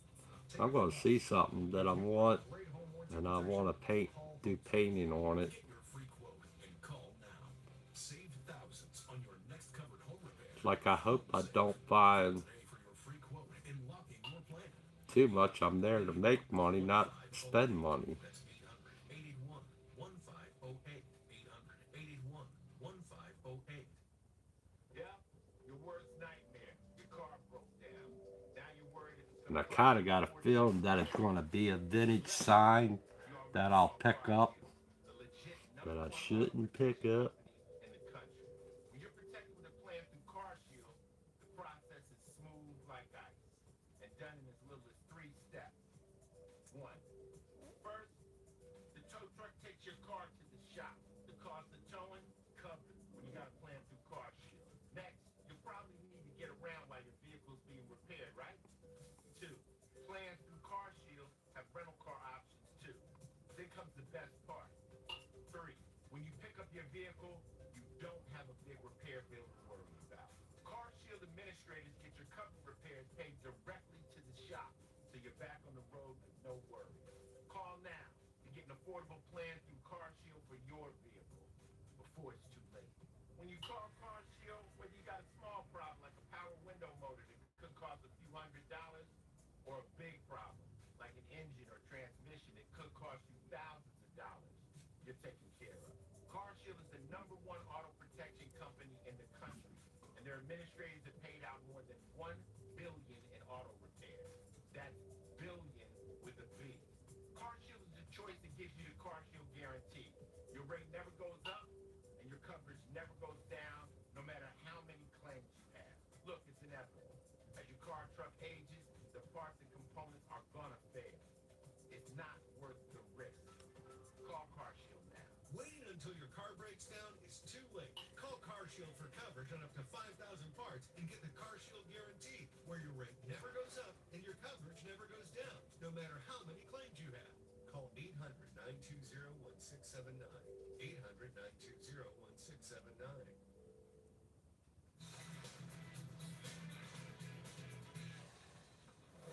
I'm going to see something that I want, great home warranty and I want to paint, do painting on it. Get your free quote and call now. Save thousands on your next covered home repair. Like I hope I don't find Today for your free quote and lock in your plan. too much. I'm there to make money, not spend money. That's 800-881-1508. 800-881-1508. Yeah, your worst nightmare. Your car broke down. Now you're worried if it's And I kind of got a feeling that it's going to be a vintage sign that I'll pick up, the legit that number I one auto shouldn't pick protection up. company in the country. When you're protected with a plan through CarShield, the process is smooth like ice and done in as little as 3 steps. One, first, the tow truck takes your car to the shop. The cost of towing covered when you got a plan through CarShield. Next, you'll probably need to get around while your vehicle's being repaired, right? Two, plans through CarShield have rental car options too. Then comes the best part. Three, when you pick up your vehicle, you don't have a big repair bill to worry about. CarShield administrators get your covered repairs paid directly to the shop, so you're back on the road with no worries. Call now to get an affordable plan through CarShield for your vehicle before it's too late. When you call CarShield, whether you got a small problem like a power window motor that could cost a few $100s, or a big problem like an engine or transmission that could cost you thousands of dollars, you're taken care of. CarShield is the number one auto protection company in the country, and their administrators have paid out more than $1 billion in auto repairs. That's billion with a B. CarShield is the choice that gives you the CarShield guarantee. Your rate never goes up, and your coverage never goes down, no matter how many claims you have. Look, it's inevitable. As your car or truck ages, the parts and components are gonna fail. It's not worth the risk. Call CarShield now. Waiting until your car breaks down is too late. Call CarShield for coverage on up to 5,000 parts and get the CarShield guarantee, where your rate never goes up and your coverage never goes down, no matter how many claims you have. Call 800-920-1679. 800-920-1679.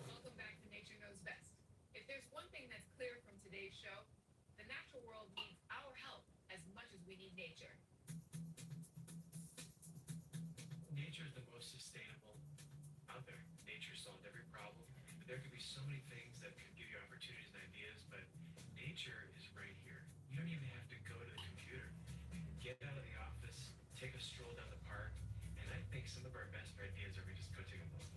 Welcome back to Nature Knows Best. If there's one thing that's clear from today's show, the natural world needs our help as much as we need nature. Nature is the most sustainable out there. Nature solved every problem. But there could be so many things that could give you opportunities and ideas, but nature is right here. You don't even have to go to the computer. Get out of the office, take a stroll down the park, and I think some of our best ideas are we just go take a walk.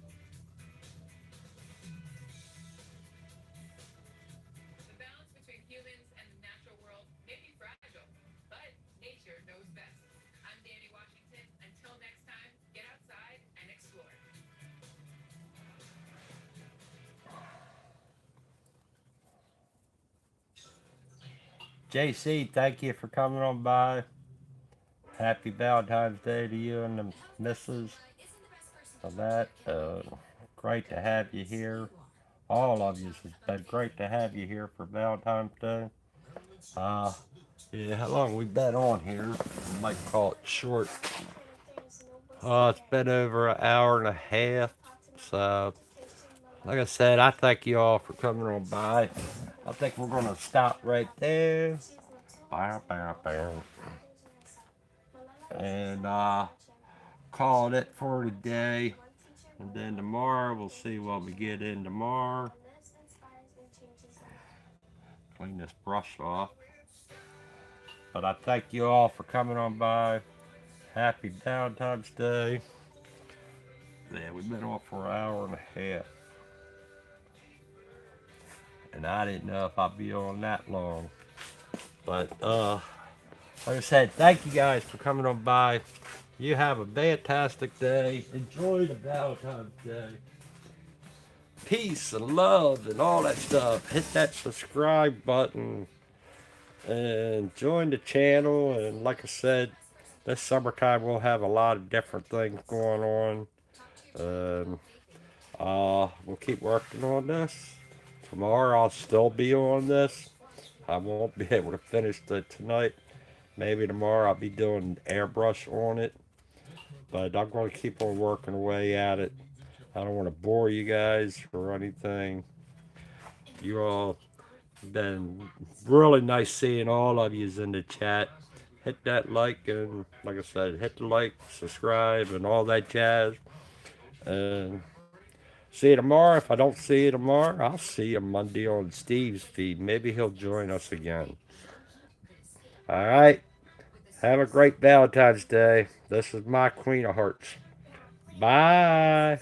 The balance between humans and the natural world may be fragile, but nature knows best. I'm Danny Washington. Until next time, get outside and explore. JC, thank you for coming on by. Happy Valentine's Day to you and the missus for that. Great to have you here. All of you, it's been great to have you here for Valentine's Day. Uh, yeah, how long we been on here? I might call it short. It's been over an hour and a half. So, like I said, I thank you all for coming on by. I think we're gonna stop right there. Bow, bow, bow. And call it for today. And then tomorrow we'll see what we get in tomorrow. Clean this brush off. But I thank you all for coming on by. Happy Valentine's Day. Yeah, we've been on for an hour and a half. And I didn't know if I'd be on that long. But like I said, thank you guys for coming on by. You have a fantastic day. Enjoy the Valentine's Day. Peace and love and all that stuff. Hit that subscribe button and join the channel. And like I said, this summertime we'll have a lot of different things going on. We'll keep working on this. Tomorrow I'll still be on this. I won't be able to finish it tonight. Maybe tomorrow I'll be doing airbrush on it. But I'm going to keep on working away at it. I don't want to bore you guys or anything. You all been really nice seeing all of yous in the chat. Hit that like and like I said, hit the like, subscribe, and all that jazz. And see you tomorrow. If I don't see you tomorrow, I'll see you Monday on Steve's feed. Maybe he'll join us again. All right. Have a great Valentine's Day. This is my Queen of Hearts. Bye.